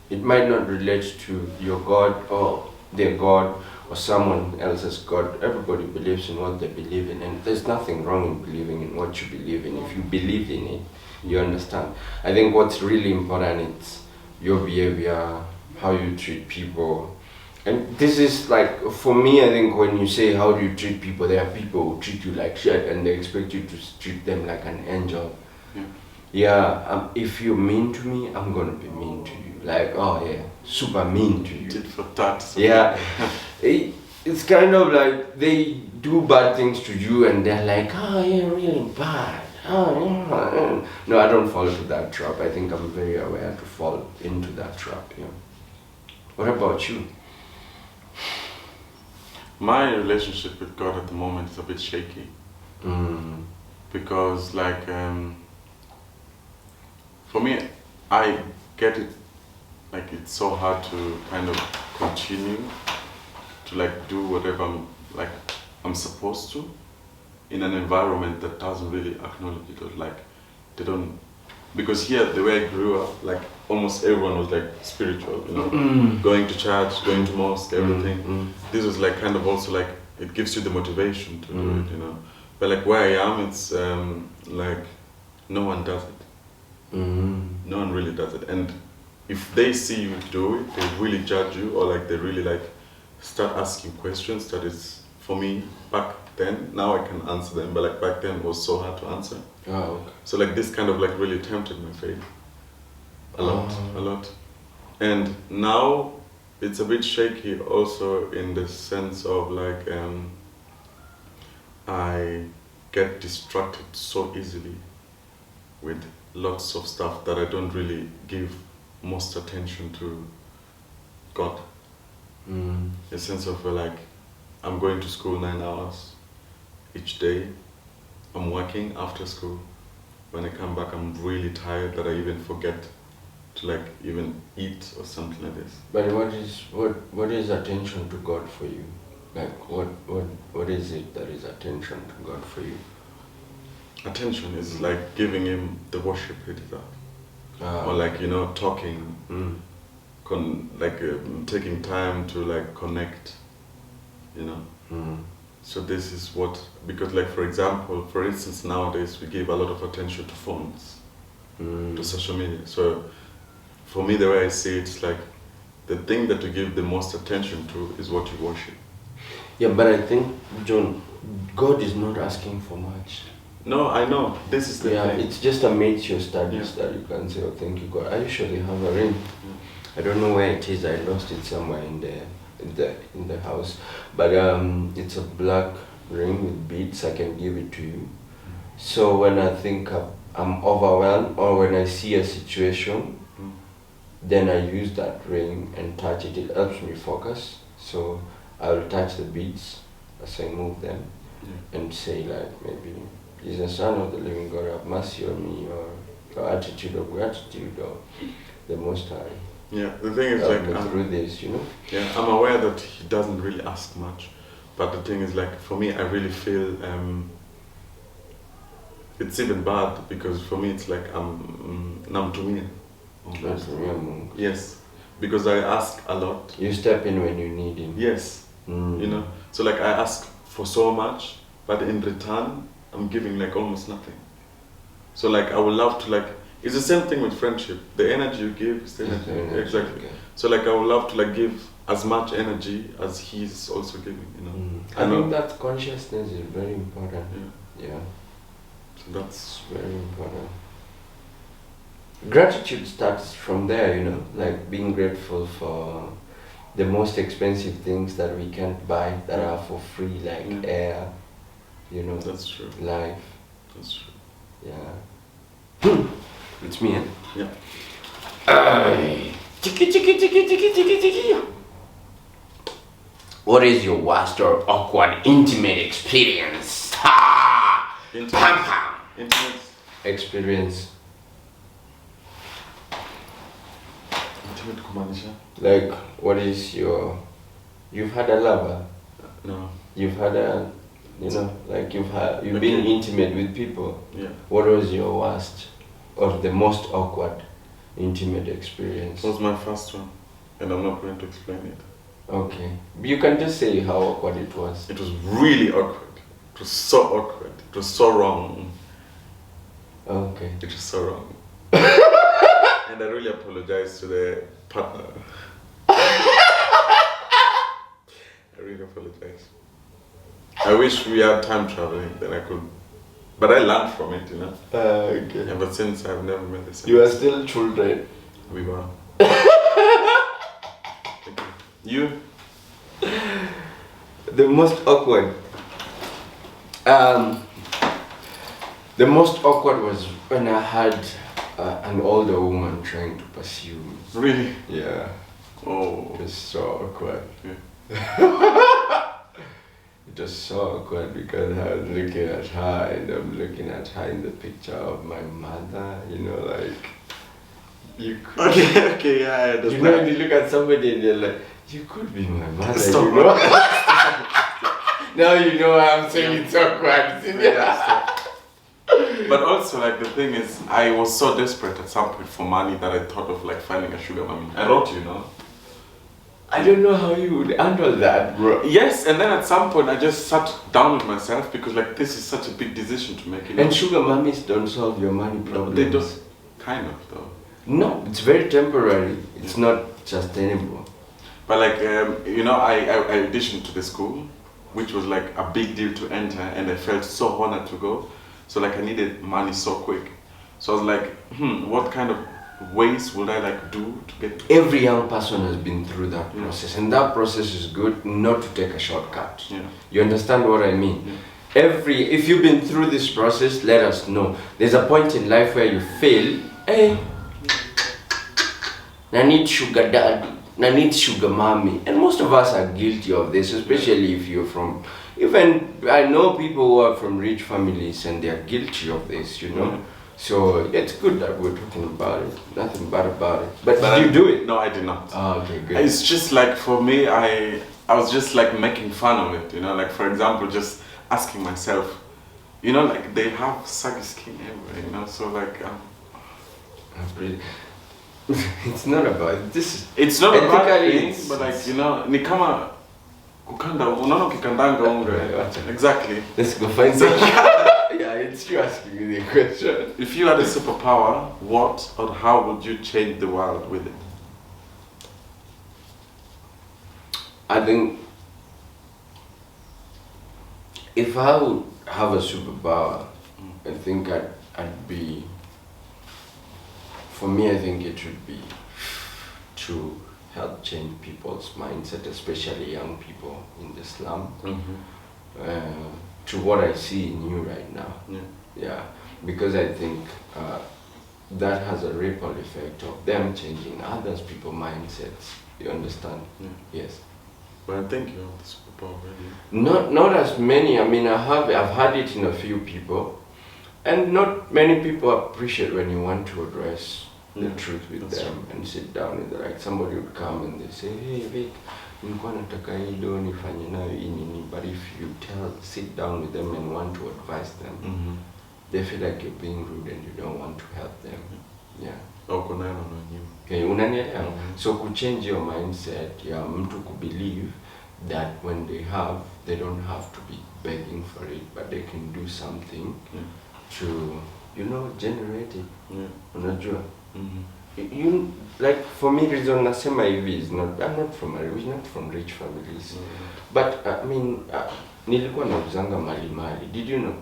It might not relate to your God or their God or someone else's God. Everybody believes in what they believe in, and there's nothing wrong in believing in what you believe in. If you believe in it, you understand. I think what's really important is your behavior, how you treat people. And this is like, for me, I think when you say how do you treat people, there are people who treat you like shit and they expect you to treat them like an angel. Yeah, if you're mean to me, I'm gonna be mean to you. Like, oh yeah, super mean to you. Tit for tat. Yeah. It's kind of like they do bad things to you and they're like, oh, you're really bad. Oh, yeah. No, I don't fall into that trap. I think I'm very aware to fall into that trap. Yeah. What about you? My relationship with God at the moment is a bit shaky. Because like, for me, I get it, like it's so hard to kind of continue to like do whatever I'm supposed to in an environment that doesn't really acknowledge it, or like they don't because here the way I grew up, like almost everyone was like spiritual, you know, going to church, going to mosque, everything. This was like kind of also like it gives you the motivation to do it, you know. But like where I am, it's like no one does it. No one really does it, and if they see you do it, they really judge you, or like they really like start asking questions. That is for me back then. Now I can answer them, but like back then it was so hard to answer. Oh, okay. So like this kind of like really tempted my faith a lot. And now it's a bit shaky also in the sense of like I get distracted so easily with lots of stuff that I don't really give most attention to God. A sense of like I'm going to school 9 hours each day. I'm working after school. When I come back, I'm really tired that I even forget to like even eat or something like this. But what is attention to God for you? Like what is it that is attention to God for you? Attention is like giving Him the worship He deserves, or like talking, taking time to like connect, So this is what, because like for instance nowadays we give a lot of attention to phones, to social media. So for me the way I see it, it's like the thing that you give the most attention to is what you worship. Yeah, but I think, John, God is not asking for much. No, I know. This is the thing. It's just amidst your studies that you can say, oh, thank you, God. I usually have a ring. I don't know where it is. I lost it somewhere in the house. But it's a black ring with beads. I can give it to you. So when I think I'm overwhelmed, or when I see a situation, then I use that ring and touch it. It helps me focus. So I will touch the beads as I move them and say, like, maybe, Jesus, Son of the living God, have mercy on me, or attitude of gratitude, or the Most High. Yeah, the thing is, like, through this, Yeah, I'm aware that He doesn't really ask much, but the thing is, like, for me, I really feel it's even bad, because for me, it's like namtumia. Yes, because I ask a lot. You step in when you need Him. Yes, so like I ask for so much, but in return, I'm giving like almost nothing. So like I would love to like, it's the same thing with friendship. The energy you give is the energy. Exactly. Okay. So like I would love to like give as much energy as He's also giving, I think that consciousness is very important. Yeah. So that's very important. Gratitude starts from there, like being grateful for the most expensive things that we can't buy, that are for free, like air, That's true. Life. That's true. Yeah. It's me, eh? Yeah. Tiki. What is your worst or awkward intimate experience? Ha! Intimate experience. Intimate kumanisha? Like, what is you've had a lover? No. You've had like you've been intimate with people. Yeah. What was your worst or the most awkward intimate experience? It was my first one, and I'm not going to explain it. Okay. You can just say how awkward it was. It was really awkward. It was so awkward. It was so wrong. Okay. It was so wrong. And I really apologize to the partner. I really apologize. I wish we had time traveling, then I could. But I learned from it, Okay. Yeah, but since I've never met the same. You are still children. We were. You? The most awkward. The most awkward was when I had an older woman trying to pursue me. Really? Yeah. Oh. It was so awkward. Yeah. It was so awkward because I was looking at her and I'm looking at her in the picture of my mother, like, you could. Okay, yeah, I understand. When you look at somebody and they're like, you could be my mother, Stop. Now you know why I'm saying it's awkward. But also, like, the thing is, I was so desperate at some point for money that I thought of, like, finding a sugar mommy. I wrote you know. I don't know how you would handle that, bro. Yes, and then at some point I just sat down with myself because, like, this is such a big decision to make. You know? And sugar mummies don't solve your money problems. They do, kind of, though. No, it's very temporary. It's not sustainable. But, like, you know, I auditioned to the school, which was, like, a big deal to enter, and I felt so honored to go. So, like, I needed money so quick. So I was like, what kind of ways would I, like, do to get... Every young person has been through that process, and that process is good not to take a shortcut. Yeah. You understand what I mean? Yeah. If you've been through this process, let us know. There's a point in life where you fail. Hey, I need sugar daddy, I need sugar mommy, and most of us are guilty of this, especially if you're from, even I know people who are from rich families and they are guilty of this, you know. So it's good that we're talking about it. Nothing bad about it. But did you do it? No, I did not. Oh, okay, good. It's just like, for me, I was just like making fun of it, you know, like, for example, just asking myself, you know, like, they have saggy skin everywhere, you know, so like, That's pretty. It's not about this. It's not a bad Ethically, thing, but, like, you know, ni kama kukanda, unaona ukikandanga unga. Exactly. Let's go find some. Yeah, it's you asking me the question. If you had a superpower, what or how would you change the world with it? I think if I would have a superpower, I think I'd be, for me, I think it should be to help change people's mindset, especially young people in the slum, to what I see in you right now. Yeah, because I think that has a ripple effect of them changing others people's mindsets. You understand? Yes. But I think you have the superpower already. Not as many. I mean, I've had it in a few people, and not many people appreciate when you want to address the truth with them and sit down with them. Like, somebody would come and they say, hey Vic, nilikuwa nataka hii do nifanye nayo hii nini. But if you sit down with them and want to advise them, they feel like you're being rude and you don't want to help them. Yeah. Okay, unanielewa? So change your mindset ya mtu believe that when they have, they don't have to be begging for it, but they can do something to, you know, generate it. Unajua? You, like, for me, reason nasema hivi is not, we're not from rich families. But I mean, nilikuwa nauzanga mali. Did you know?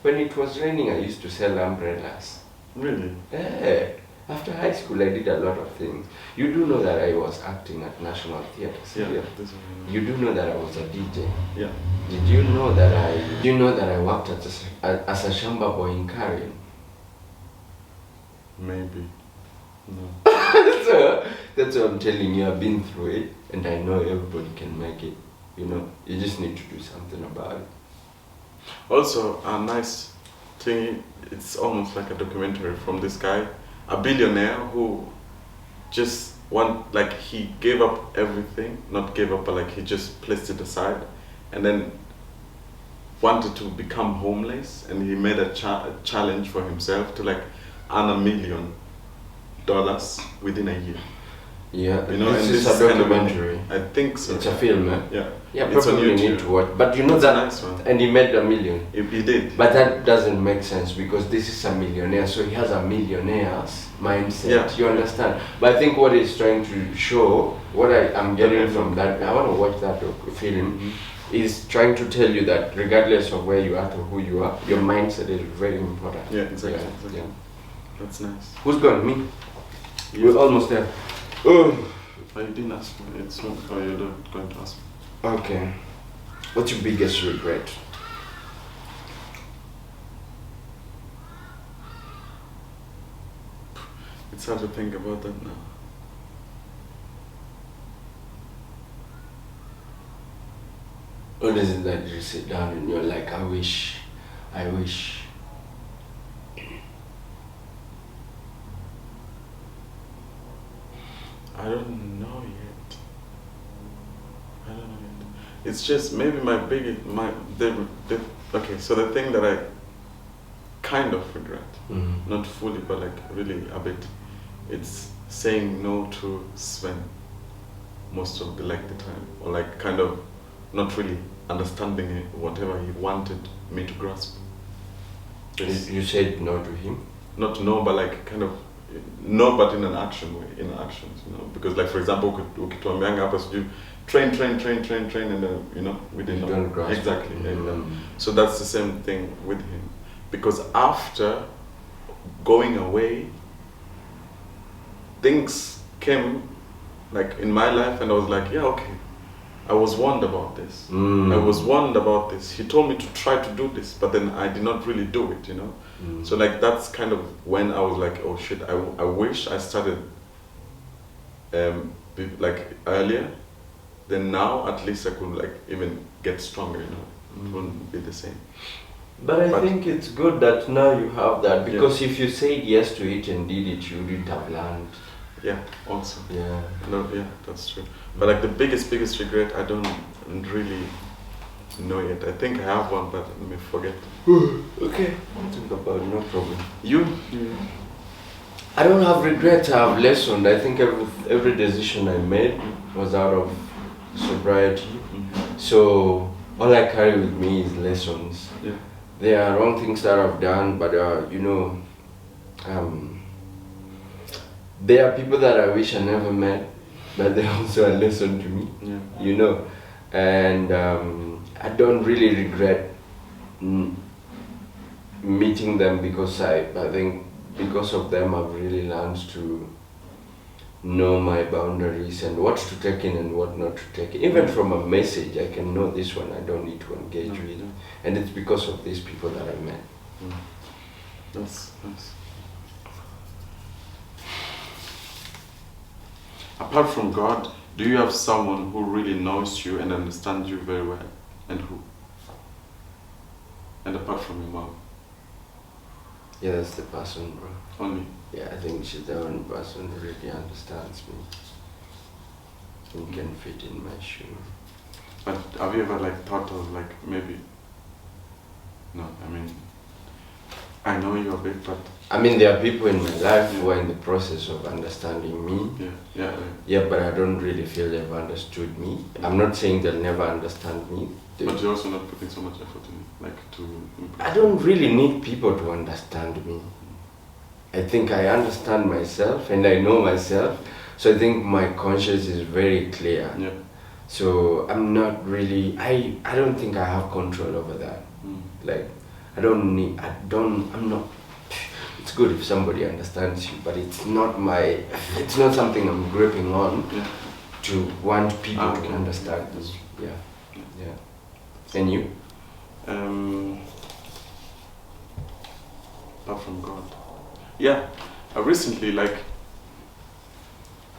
When it was raining, I used to sell umbrellas. Really? Yeah. After high school, I did a lot of things. You do know that I was acting at National Theatre. Yeah. You do know that I was a DJ. Yeah. Did you know that I worked as a shamba boy in Karen? Maybe. No. So that's what I'm telling you. I've been through it, and I know everybody can make it. You know, you just need to do something about it. Also, a nice thing, it's almost like a documentary from this guy, a billionaire who just he gave up everything, not gave up, but like he just placed it aside, and then wanted to become homeless, and he made a challenge for himself to like earn $1 million within a year. Yeah, you know, this and is this a kind of documentary. I think so. It's a film, eh? Yeah. Yeah, it's probably on YouTube. need to watch. But you know It's that, a nice one. and he made $1 million. He did. But that doesn't make sense because this is a millionaire, so he has a millionaire's mindset. Yeah. You understand? But I think what he's trying to show, what I'm getting from that, I want to watch that film, is trying to tell you that regardless of where you are or who you are, your mindset is very important. Yeah, exactly. Yeah. That's nice. Who's gone? Me? We're almost there. Oh. But you didn't ask me. It's not how you're going to ask me. Okay. What's your biggest regret? It's hard to think about that now. What is it that you sit down and you're like, I wish. I don't know yet. It's just maybe my biggest, okay, so the thing that I kind of regret, not fully, but like really a bit. It's saying no to Sven most of the time, or like kind of not really understanding it, whatever he wanted me to grasp. You said no to him? Not no, but like kind of no, but in an action way, in actions, you know. Because like for example, ukituambianga hapa sijui train, and then you know we didn't know grasp exactly. So that's the same thing with him, because after going away, things came like in my life, and I was like, yeah, okay, I was warned about this. I was warned about this. He told me to try to do this, but then I did not really do it, you know. So like that's kind of when I was like, oh shit, I wish I started like earlier. Then now at least I could like even get stronger, you know. It wouldn't be the same. But I think it's good that now you have that, because if you said yes to it and did it, you wouldn't have learned. Yeah, also. Yeah. No, yeah, that's true. But like the biggest regret, I don't really know yet. I think I have one, but I may forget. Okay. Think about it, no problem. You? I don't have regrets, I have lessons. I think every decision I made was out of sobriety. So all I carry with me is lessons. Yeah. There are wrong things that I've done, but you know, there are people that I wish I never met, but they're also a lesson to me. Yeah. You know, and I don't really regret meeting them, because I think because of them I've really learned to know my boundaries and what to take in and what not to take in. Even from a message, I can know this one I don't need to engage with, and it's because of these people that I met. That's nice. Apart from God, do you have someone who really knows you and understands you very well? And who? And apart from your mom? Yeah, that's the person, bro. Only? Yeah, I think she's the only person who really understands me and can fit in my shoe. But have you ever like thought of like maybe? No, I mean, I know you a bit, but I mean, there are people in my life who are in the process of understanding me. Yeah. But I don't really feel they've understood me. I'm not saying they'll never understand me. But you're also not putting so much effort in it, like to improve. I don't really need people to understand me. I think I understand myself and I know myself. So I think my conscience is very clear. Yeah. So I'm not really, I don't think I have control over that. Like, I'm not, it's good if somebody understands you, but it's not something I'm gripping on to want people to understand this. Yeah. And you? Apart from God. Yeah, I recently like,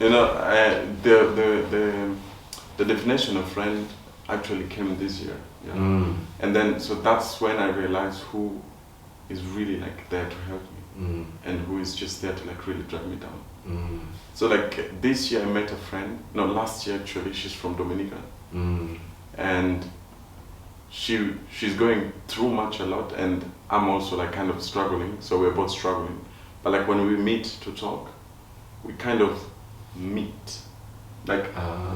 you know, the definition of friend actually came this year. Yeah. And then, so that's when I realized who is really like there to help me and who is just there to like really drag me down. So like this year I met a friend, no, last year actually, she's from Dominica. And she's going through a lot, and I'm also like kind of struggling, so we're both struggling. But like when we meet to talk, we kind of meet. Like,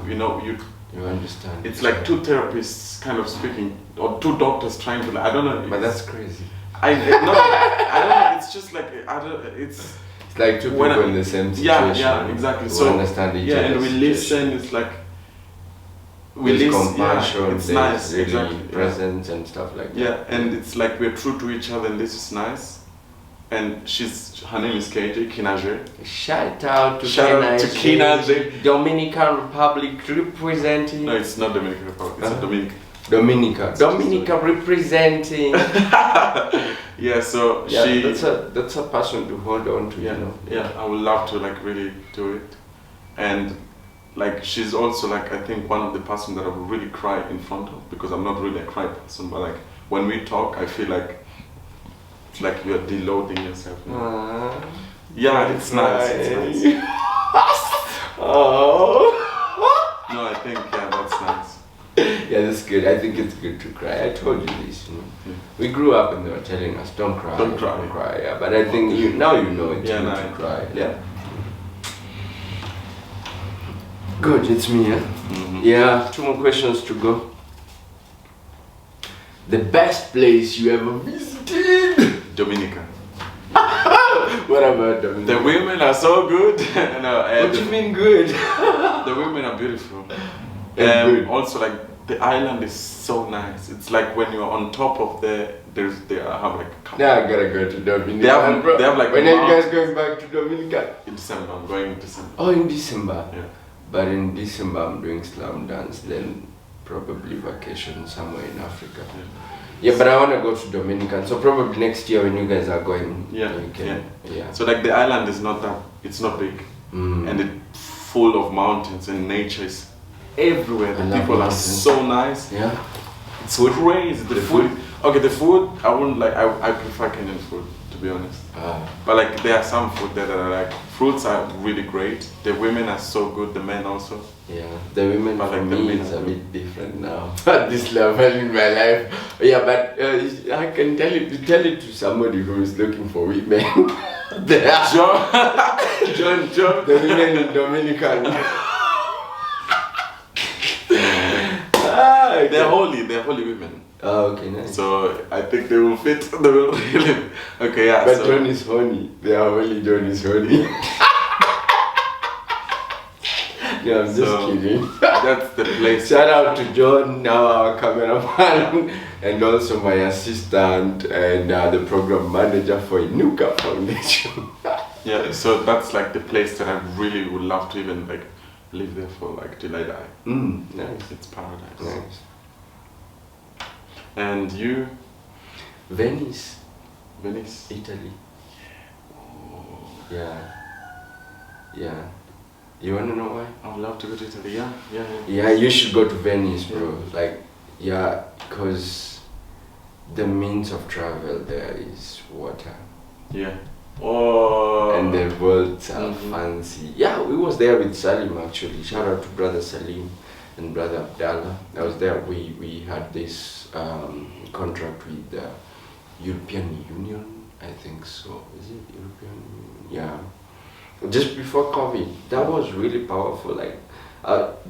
you know, you understand. It's like two therapists kind of speaking, or two doctors trying to, I don't know. But that's crazy. I don't know, it's just like, it's like two people in the same situation. Yeah, exactly. So understand each other. And we listen, it's like, there's compassion, it's nice, really exactly, presence and stuff like that. Yeah, and it's like we're true to each other, and this is nice. And her name is KJ, Kinaje. Shout out to Kinaje. Dominican Republic representing. No, it's not Dominican Republic, it's Dominica. Dominica representing. Yeah, so that's a person to hold on to, you know. Yeah, I would love to like really do it. And like she's also like, I think one of the person that I would really cry in front of, because I'm not really a cry person, but like when we talk, I feel like it's like you're deloading yourself. Yeah, it's nice. It's nice. Oh. No, I think that's nice. Yeah, that's good. I think it's good to cry. I told you this, you know. We grew up and they were telling us, don't cry. Don't cry. Don't cry. Yeah, but I think now you know it's good to cry. Yeah. Good, it's me, yeah? Yeah, 2 more questions to go. The best place you ever visited? Dominica. What about Dominica? The women are so good. What do you mean good? The women are beautiful. Good. Also, like the island is so nice. It's like when you're on top of they have like. Yeah, I gotta go to Dominica. They have like. When are you guys going back to Dominica? In December. I'm going in December. Oh, in December. Yeah. But in December I'm doing slam dance, then probably vacation somewhere in Africa. Yeah, but I want to go to Dominican, so probably next year when you guys are going, Yeah. Yeah. So like the island is not that. It's not big, and it's full of mountains and nature is everywhere. The people are so nice. Yeah. It's crazy. The food. Okay, the food I wouldn't like. I prefer Kenyan food, to be honest. But like there are some food that are like fruits are really great. The women are so good. The men also. Yeah, the women But for like the me men is are a good. bit different now at this level in my life. Yeah, but I can tell it to somebody who is looking for women. John, John, the women in Dominican. they're holy women. Oh, okay, nice. So I think they will fit. They will really. Okay, yeah. But so, John is honey. They are only John is honey. Yeah, I'm just kidding. That's the place. Shout out to John, now our cameraman, and also my assistant and the program manager for Inuka Foundation. Yeah, so that's like the place that I really would love to even like live there for like till I die. Nice. It's paradise. Nice. And you? Venice, Venice? Italy. Oh. Yeah. You wanna know why? I would love to go to Italy. Yeah. Yeah, you should go to Venice, bro. Like, yeah, because the means of travel there is water. Yeah. Oh. And the boats are fancy. Yeah, we was there with Salim actually. Shout out to brother Salim and brother Abdallah. I was there. We had this contract with the European Union, I think so. Is it European Union? Yeah. Just before COVID, that was really powerful. Like,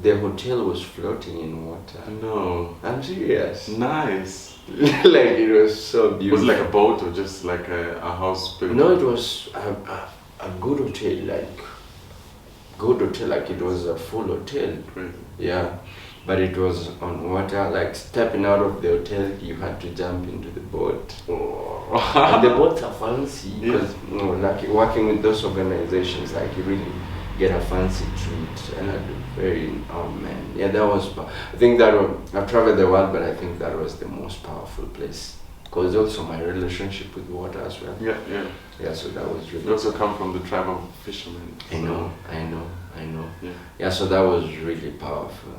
the hotel was floating in water. No. I'm serious. Nice. Like, it was so beautiful. Was it like a boat or just like a house built? No, it was a good hotel. Like it was a full hotel. Crazy. Yeah, but it was on water. Like stepping out of the hotel, you had to jump into the boat. And the boats are fancy because like working with those organizations, like you really get a fancy treat and yeah, that was. I think that I've traveled the world, but I think that was the most powerful place because also my relationship with water as well. Yeah. So that was really. You also come from the tribe of fishermen. I know. Yeah, so that was really powerful.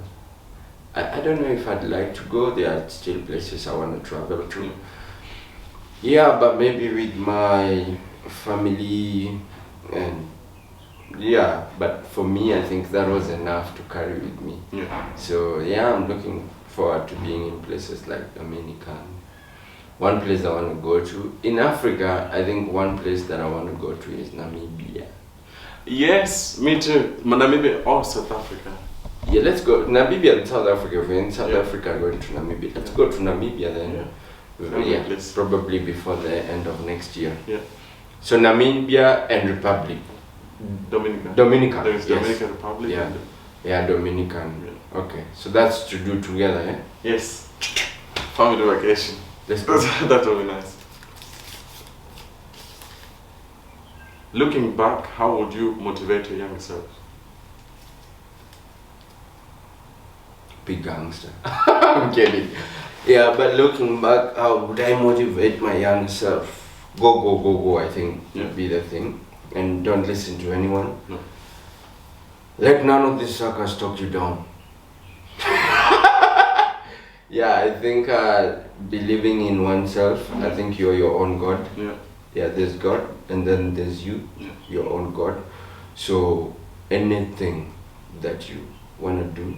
I don't know if I'd like to go. There are still places I want to travel to. Yeah, but maybe with my family and yeah, but for me I think that was enough to carry with me. Yeah. So yeah, I'm looking forward to being in places like Dominican. One place I want to go to in Africa, I think one place that I want to go to is Namibia. Yes, me too. Namibia or South Africa. Yeah, let's go Namibia and South Africa. If we're in South Africa, going to Namibia. Let's go to Namibia then. Yeah, probably before the end of next year. Yeah. So Namibia and Republic. Dominican. There is Dominican Republic. Yeah. Yeah, Dominican. Yeah. Okay, so that's to do together, eh? Yes. Family vacation. Let's go. That will be nice. Looking back, how would you motivate your young self? Big gangster. I'm kidding. Yeah, but looking back, how would I motivate my young self? Go, I think would be the thing. And don't listen to anyone. No. Let none of these suckers talk you down. Yeah, I think believing in oneself, I think you're your own God. Yeah, there's God and then there's you, your own God. So anything that you want to do,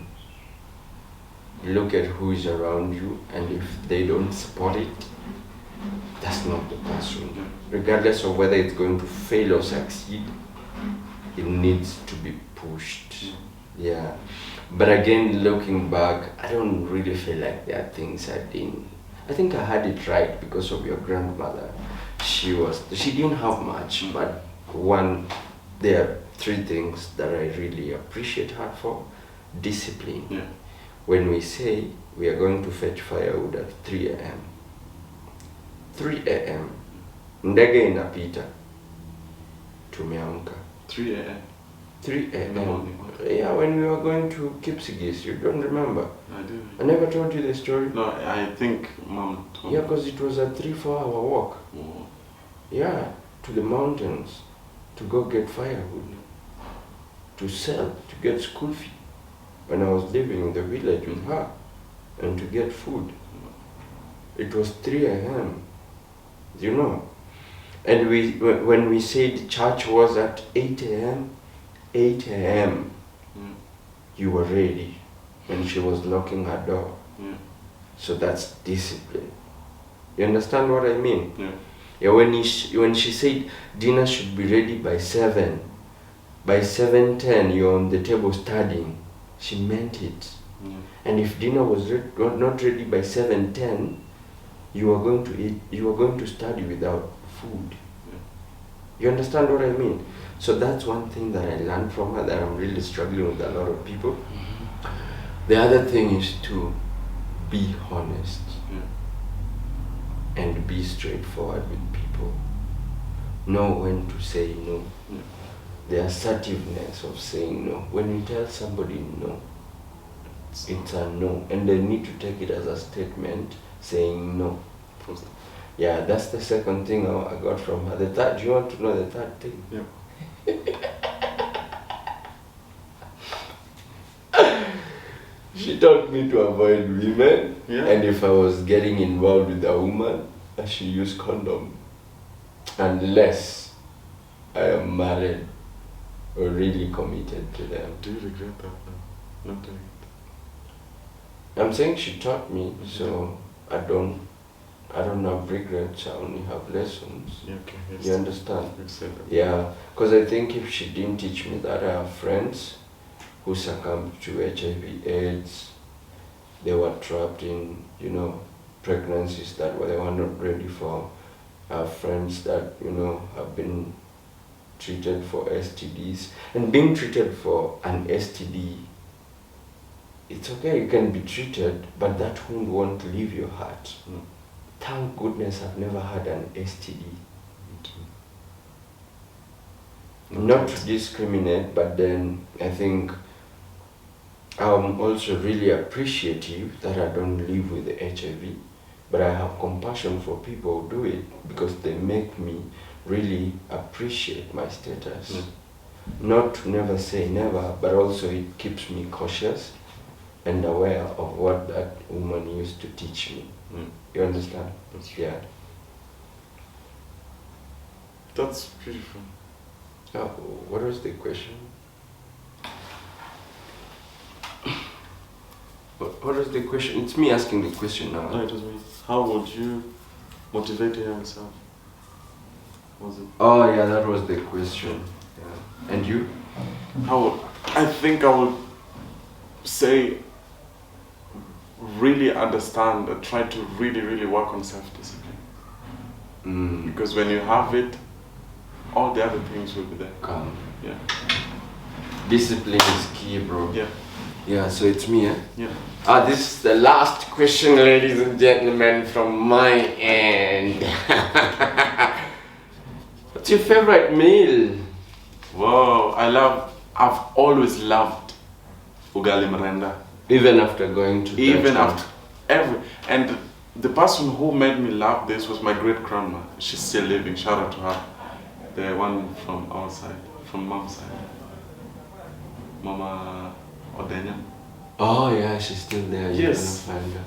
look at who is around you, and if they don't support it, that's not the person. Regardless of whether it's going to fail or succeed, it needs to be pushed. Yeah. But again, looking back, I don't really feel like there are things I didn't. I think I had it right because of your grandmother. She didn't have much, but there are 3 things that I really appreciate her for. Discipline. Yeah. When we say we are going to fetch firewood at 3 a.m. 3 a.m. Ndege inapita. Tumeamka. 3 a.m. 3 In the a.m. morning. Yeah, when we were going to Kipsigis, you don't remember? I do. I never told you the story. No, I think Mom told Yeah, me. because it was a 3-4 hour walk. Oh. Yeah, to the mountains to go get firewood, to sell, to get school fee. When I was living in the village with her, and to get food. It was 3 a.m. You know. And when we said church was at 8 a.m., 8 a.m. You were ready when she was locking her door. Yeah. So that's discipline. You understand what I mean? Yeah. Yeah. When she said dinner should be ready by 7, by 7:10 you're on the table studying, she meant it. Yeah. And if dinner was not ready by 7:10, you are going to eat. You are going to study without food. Yeah. You understand what I mean? So that's one thing that I learned from her that I'm really struggling with a lot of people. The other thing is to be honest and be straightforward with people. Know when to say no. Yeah. The assertiveness of saying no. When you tell somebody no, it's a no, and they need to take it as a statement saying no. Yeah, that's the second thing I got from her. The third, do you want to know the third thing? Yeah. She taught me to avoid women, Yeah. and if I was getting involved with a woman, I should use condom. Unless I am married or really committed to them. Do you regret that now? Not doing it. I'm saying she taught me, so I don't have regrets, I only have lessons. Yeah, okay. Yes. You understand? You said that. Yeah, because I think if she didn't teach me that, I have friends who succumbed to HIV AIDS. They were trapped in, pregnancies that they were not ready for. I have friends that, have been treated for STDs. And being treated for an STD, it's okay, you can be treated, but that wound won't leave your heart. No. Thank goodness I've never had an STD. Not to discriminate, but then I think I'm also really appreciative that I don't live with the HIV, but I have compassion for people who do it because they make me really appreciate my status. Yeah. Not to never say never, but also it keeps me cautious and aware of what that woman used to teach me. You understand? That's true. Yeah. That's beautiful. What was the question? What was the question? It's me asking the question now. No, it was me. How would you motivate yourself? Was it? Oh yeah, that was the question. Yeah. And you? I think I would say really understand and try to really, really work on self-discipline. Because when you have it, all the other things will be there. Calm. Yeah. Discipline is key, bro. Yeah. Yeah, so it's me, eh? Yeah. This is the last question, ladies and gentlemen, from my end. What's your favorite meal? Whoa, I've always loved ugali mrenda. Even after going to Even that after and the person who made me love this was my great grandma. She's still living. Shout out to her. The one from our side, from mom's side. Mama Odenya. Oh yeah, she's still there. Yes. You're gonna find her.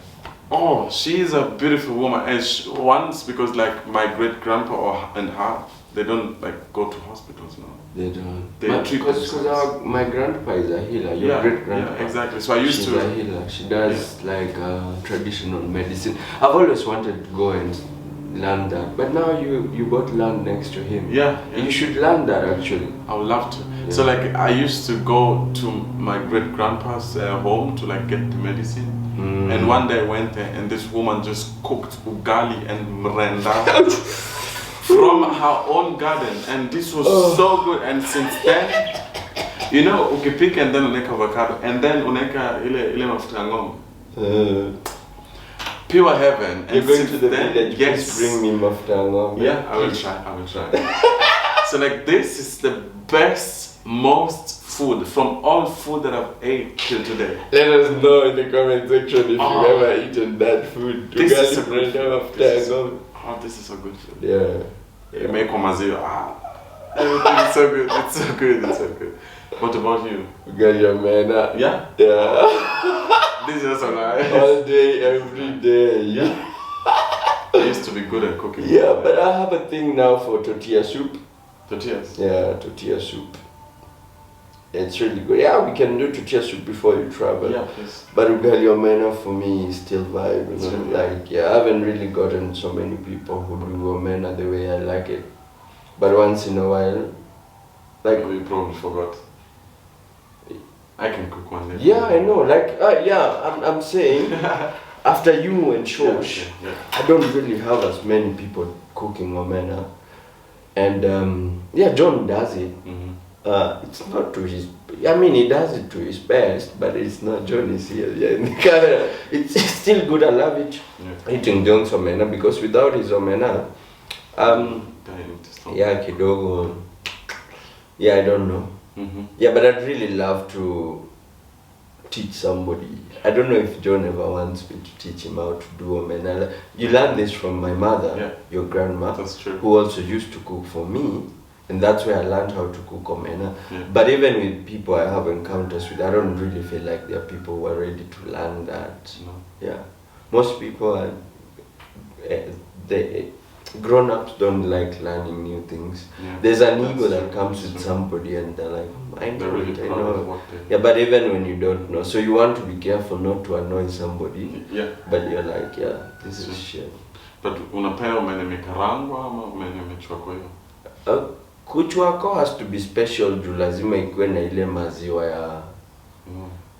Oh, she is a beautiful woman. And once, because like my great grandpa and her, They don't like go to hospitals now. They don't. They treat Because my grandpa is a healer. Your great grandpa. Yeah, exactly. So I used She's to. a healer. She does like traditional medicine. I've always wanted to go and learn that, but now you got land next to him. Yeah. You should learn that actually. I would love to. Yeah. So like I used to go to my great grandpa's home to like get the medicine. And one day I went there and this woman just cooked ugali and mrenda from her own garden, and this was so good. And since then, you know, ukipika and then uneka avocado and then uneka ile mafuta ya ng'ombe. Pure heaven. You're going to the village. Yes. Bring me mafuta ya ng'ombe. Yeah, I will try. So like this is the best, most food from all food that I've ate till today. Let us know in the comment section if you've ever eaten that food. This is so good. This is so good food. Yeah. You make maziwa. Everything is so good. It's so good. It's so good. What about you? Ugali man. Yeah? Yeah. This is also nice. All day, every day. Yeah. I used to be good at cooking. Yeah, but I have a thing now for tortilla soup. Tortillas? Yeah, tortilla soup. It's really good. Yeah, we can do tortilla soup before you travel. Yeah, please. But ugali omena for me is still vibe. You know? Really like, yeah, I haven't really gotten so many people who do omena the way I like it. But once in a while, like we probably forgot. I can cook one day. Yeah, I know. Like, I'm saying, after you and Shosh, I don't really have as many people cooking omena. And John does it. It's not to his. I mean, he does it to his best, but it's not. John is here. Yeah, in the camera. It's still good. I love it. Eating John's omena, because without his omena, kidogo. Yeah, I don't know. Yeah, but I'd really love to teach somebody. I don't know if John ever wants me to teach him how to do omena. You learn this from my mother, your grandma, that's true, who also used to cook for me, and that's where I learned how to cook omena. Yeah. But even with people I have encounters with, I don't really feel like there are people who are ready to learn that. No. Yeah, most people are. Grown-ups don't like learning new things. Yeah. There's an ego that comes with somebody and they're like, I know it, I know. Yeah, but even when you don't know, so you want to be careful not to annoy somebody. Yeah. But you're like, yeah, this is shit. But unapenda umene imekarangwa ama umene imechwakwa hiyo? Kuchwako has to be special juu lazima ikuwe na ile maziwa ya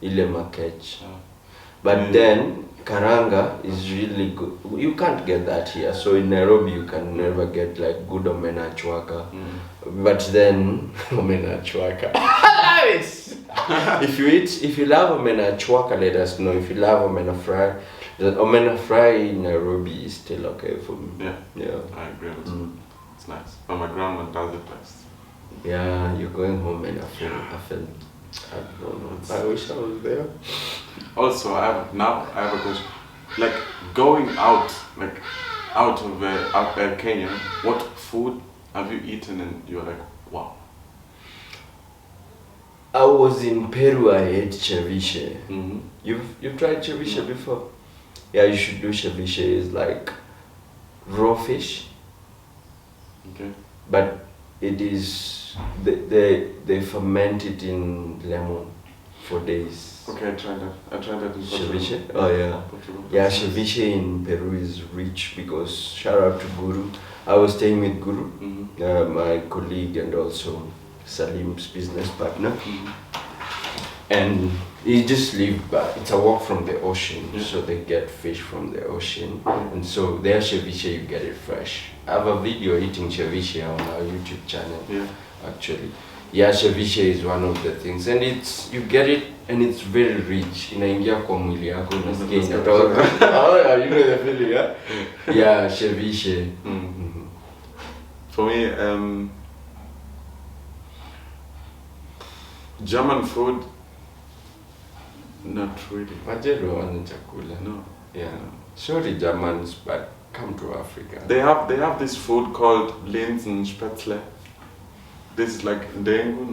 ile makech. But then karanga is really good. You can't get that here. So in Nairobi you can never get like good omena chwaka. But then omena chwaka. If you love omena chwaka, let us know. If you love omena fry, the omena fry in Nairobi is still okay for me. Yeah. I agree with you. It's nice. But my grandma does it best. Yeah, you're going home and I felt I don't know. I wish I was there. Also, I have a question. Like going out of Kenya, what food have you eaten and you're like, wow? I was in Peru. I ate ceviche. You've tried ceviche before? Yeah, you should do ceviche. It's like raw fish. Okay. But it is they ferment it in lemon for days. Okay, I tried that in ceviche. Oh yeah. Yeah, ceviche in Peru is rich because shout out to Guru. I was staying with Guru, my colleague and also Salim's business partner. And he just lived back. It's a walk from the ocean, so they get fish from the ocean. And so their ceviche, you get it fresh. I have a video eating ceviche on our YouTube channel, actually. Yeah, ceviche is one of the things, and you get it, and it's very rich. Inaingia kwa mwili yako, unasikia inatoka. Oh yeah, you know the feeling, yeah? Yeah, ceviche. For me, German food, not really. Wajero wana chakula. No. Yeah. Sorry Germans, but come to Africa. They have this food called Linsenspätzle. This is like dengu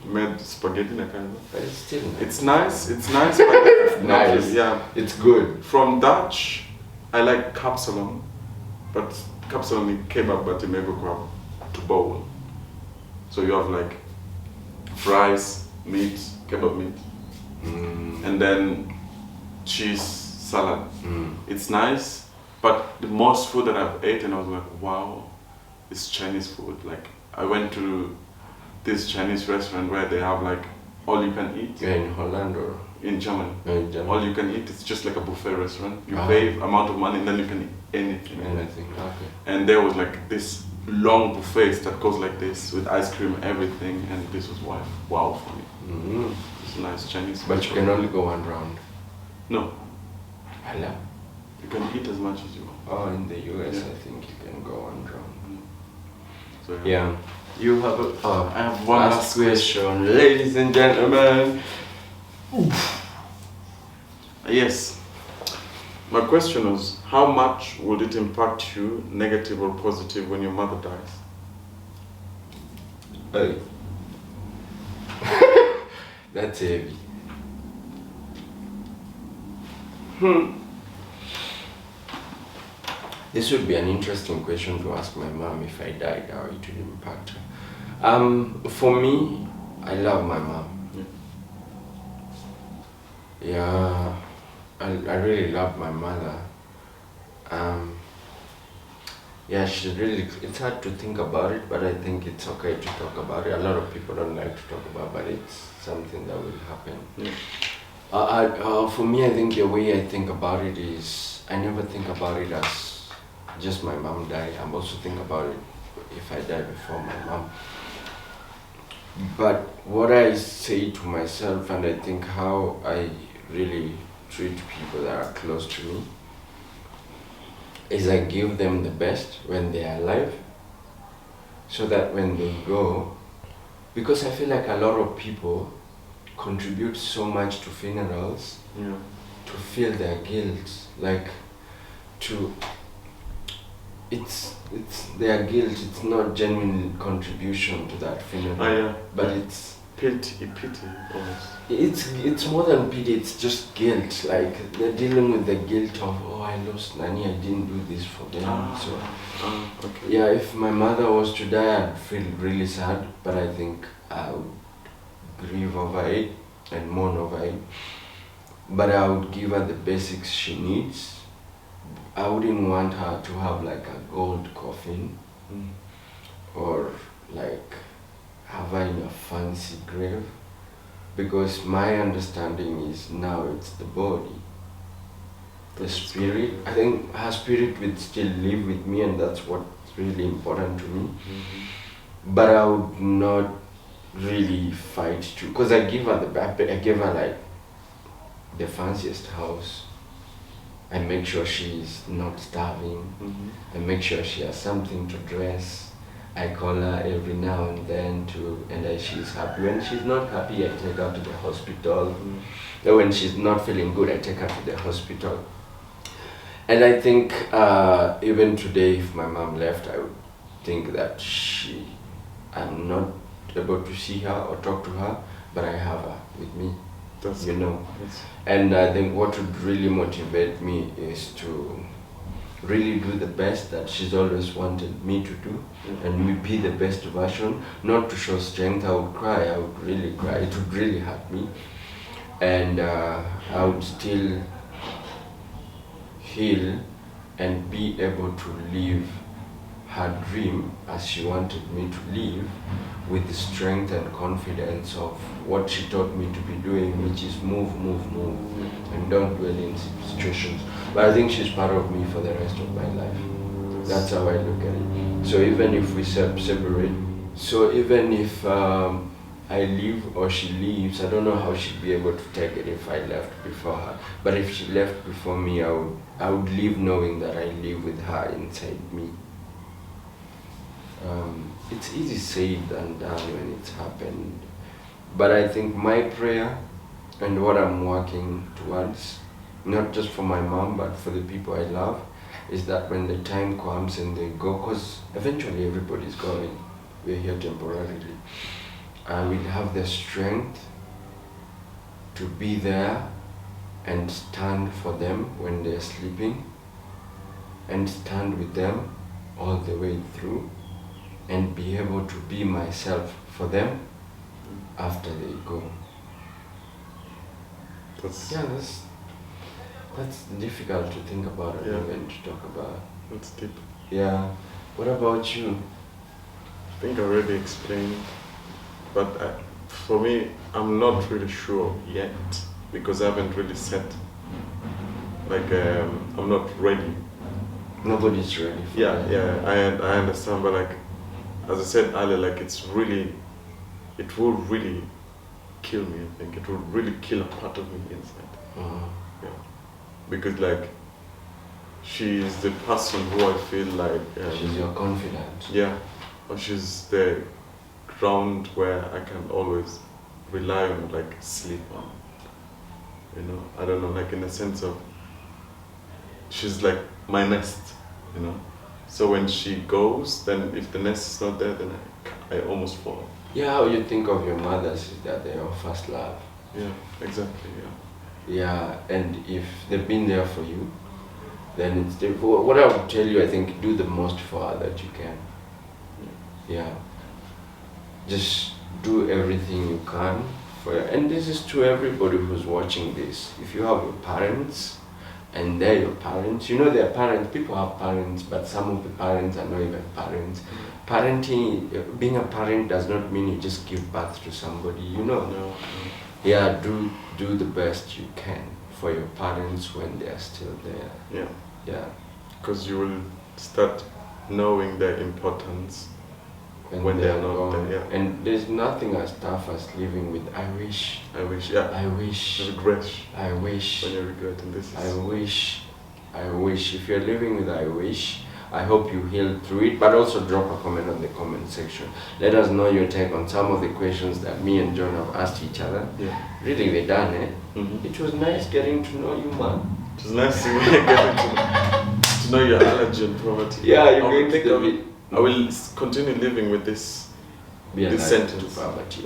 made spaghetti na kind of. But it's still nice. It's nice. But nice. Yeah. It's good. From Dutch, I like kapsalon, but kapsa ni kebab but imewekwa kwa to bowl. So you have like fries, meat, kebab meat, and then cheese salad. It's nice, but the most food that I've eaten, I was like, wow, it's Chinese food. Like I went to this Chinese restaurant where they have like all you can eat. Yeah, in Holland or in Germany. in Germany. All you can eat. It's just like a buffet restaurant. You pay amount of money and then you can eat anything. Anything. Okay. And there was like this long buffet that goes like this with ice cream, everything, and this was wow for me. It's nice Chinese. But you can only go one round. No. Hello. You can eat as much as you want. Oh, in the US, I think you can go one round. So Yeah. You have a. Oh, I have one last question, ladies and gentlemen. Yes. My question was, how much would it impact you, negative or positive, when your mother dies? Hey. That's heavy. This would be an interesting question to ask my mom if I died, how it would impact her. For me, I love my mom. Yeah, I really love my mother. Yeah, she's really, it's hard to think about it, but I think it's okay to talk about it. A lot of people don't like to talk about, but it's something that will happen. For me, I think the way I think about it is, I never think about it as just my mom died. I'm also thinking about it if I die before my mom. But what I say to myself, and I think how I really treat people that are close to me, is I give them the best when they are alive, so that when they go, because I feel like a lot of people contribute so much to funerals, to feel their guilt, like it's their guilt, it's not genuine contribution to that funeral, but it's pity almost. It's more than pity, it's just guilt. Like they're dealing with the guilt of, oh, I lost Nani, I didn't do this for them. Okay. Yeah, if my mother was to die, I'd feel really sad, but I think I would grieve over it and mourn over it. But I would give her the basics she needs. I wouldn't want her to have like a gold coffin or like have her in a fancy grave, because my understanding is now it's the body, the spirit. I think her spirit would still live with me, and that's what's really important to me. But I would not really fight to, because I gave her like the fanciest house. I make sure she's not starving. I make sure she has something to dress. I call her every now and then she's happy. When she's not happy, I take her to the hospital. When she's not feeling good, I take her to the hospital. And I think even today, if my mom left, I would think that I'm not able to see her or talk to her, but I have her with me. You know. And I think what would really motivate me is to really do the best that she's always wanted me to do, and me be the best version, not to show strength. I would cry, I would really cry, it would really hurt me, and I would still heal and be able to live her dream as she wanted me to live, with the strength and confidence of what she taught me to be doing, which is move, and don't dwell in situations. But I think she's part of me for the rest of my life. That's how I look at it. So even if we separate, so even if I leave or she leaves, I don't know how she'd be able to take it if I left before her. But if she left before me, I would live knowing that I live with her inside me. It's easy said than done when it's happened. But I think my prayer and what I'm working towards, not just for my mom, but for the people I love, is that when the time comes and they go, because eventually everybody's going, we're here temporarily, I will have the strength to be there and stand for them when they're sleeping, and stand with them all the way through and be able to be myself for them after they go. That's difficult to think about and even to talk about. That's deep. Yeah. What about you? I think I already explained, but for me, I'm not really sure yet because I haven't really set. Like I'm not ready. Nobody's ready. For that. I understand, but like as I said earlier, like it will really kill me. I think it will really kill a part of me inside. Yeah, because like she is the person who I feel like she's your confidant. Yeah, or she's the ground where I can always rely on, like sleep on. You know, I don't know, like in the sense of she's like my nest. You know, so when she goes, then if the nest is not there, then I almost fall. Yeah, how you think of your mothers is that they're your first love. Yeah, exactly. Yeah, and if they've been there for you, then it's what I would tell you. I think do the most for her that you can. Yeah. Just do everything you can for her. And this is to everybody who's watching this. If you have your parents and they're your parents, you know they're parents. People have parents, but some of the parents are not even parents. Parenting, being a parent does not mean you just give birth to somebody, you know. No. Yeah, do the best you can for your parents when they're still there. Yeah. Yeah. Because you will start knowing their importance when they're not gone. there. Yeah. And there's nothing as tough as living with I wish. Yeah. I wish. Regret. I wish. When you're regretting this. I wish. If you're living with I wish, I hope you heal through it, but also drop a comment on the comment section. Let us know your take on some of the questions that me and John have asked each other. Yeah. Really, we're done, eh? Mm-hmm. It was nice getting to know you, man. It was nice getting to know your allergy and poverty. Yeah, I will continue living with this. Be allergic sentence. to poverty.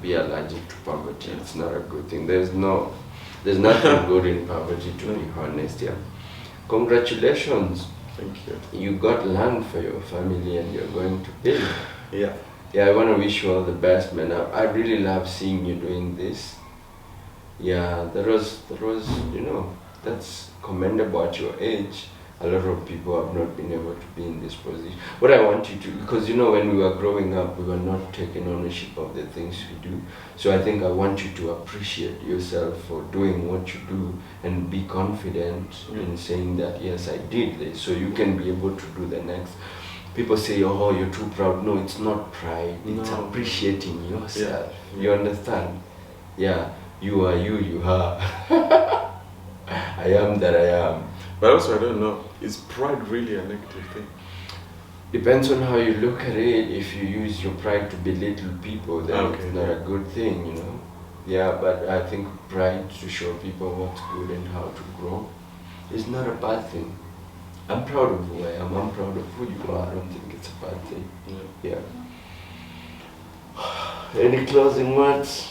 Be allergic to poverty. It's not a good thing. There's nothing good in poverty, to be honest. Yeah. Congratulations. Thank you. You got land for your family and you're going to build. Yeah. Yeah, I want to wish you all the best, man. I really love seeing you doing this. Yeah, there was, you know, that's commendable at your age. A lot of people have not been able to be in this position. What I want you to, because you know when we were growing up, we were not taking ownership of the things we do. So I think I want you to appreciate yourself for doing what you do and be confident in saying that, yes, I did this, so you can be able to do the next. People say, oh, you're too proud. No, it's not pride. It's appreciating yourself. Yeah. You understand? Yeah, you are you are. I am that I am. But also, I don't know, is pride really a negative thing? Depends on how you look at it. If you use your pride to belittle people, then it's not a good thing, you know. Yeah, but I think pride to show people what's good and how to grow is not a bad thing. I'm proud of who I am. I'm proud of who you are. I don't think it's a bad thing. Yeah. Any closing words?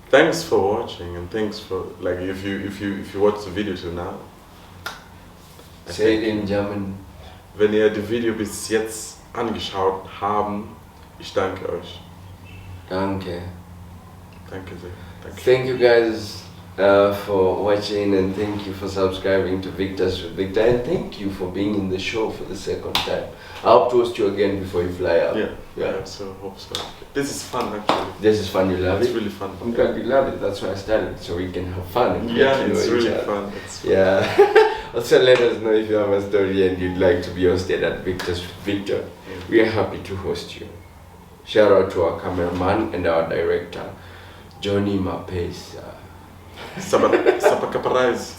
Thanks for watching, and thanks for, like, if you watch the video till now. Say it in German. Wenn ihr die Video bis jetzt angeschaut haben, ich danke euch. Danke. Danke sehr. Danke. Thank you guys for watching, and thank you for subscribing to Victor's with Victor, and thank you for being in the show for the second time. I hope to host you again before you fly out. Yeah, so hope so. This is fun actually. This is fun, you love it? It's really fun. I'm glad you love it, that's why I started, so we can have fun. And it's really fun. Yeah. Also let us know if you have a story and you'd like to be hosted at Victor's with Victor. We are happy to host you. Shout out to our cameraman and our director, Johnny Mapesa. Sapakaparais.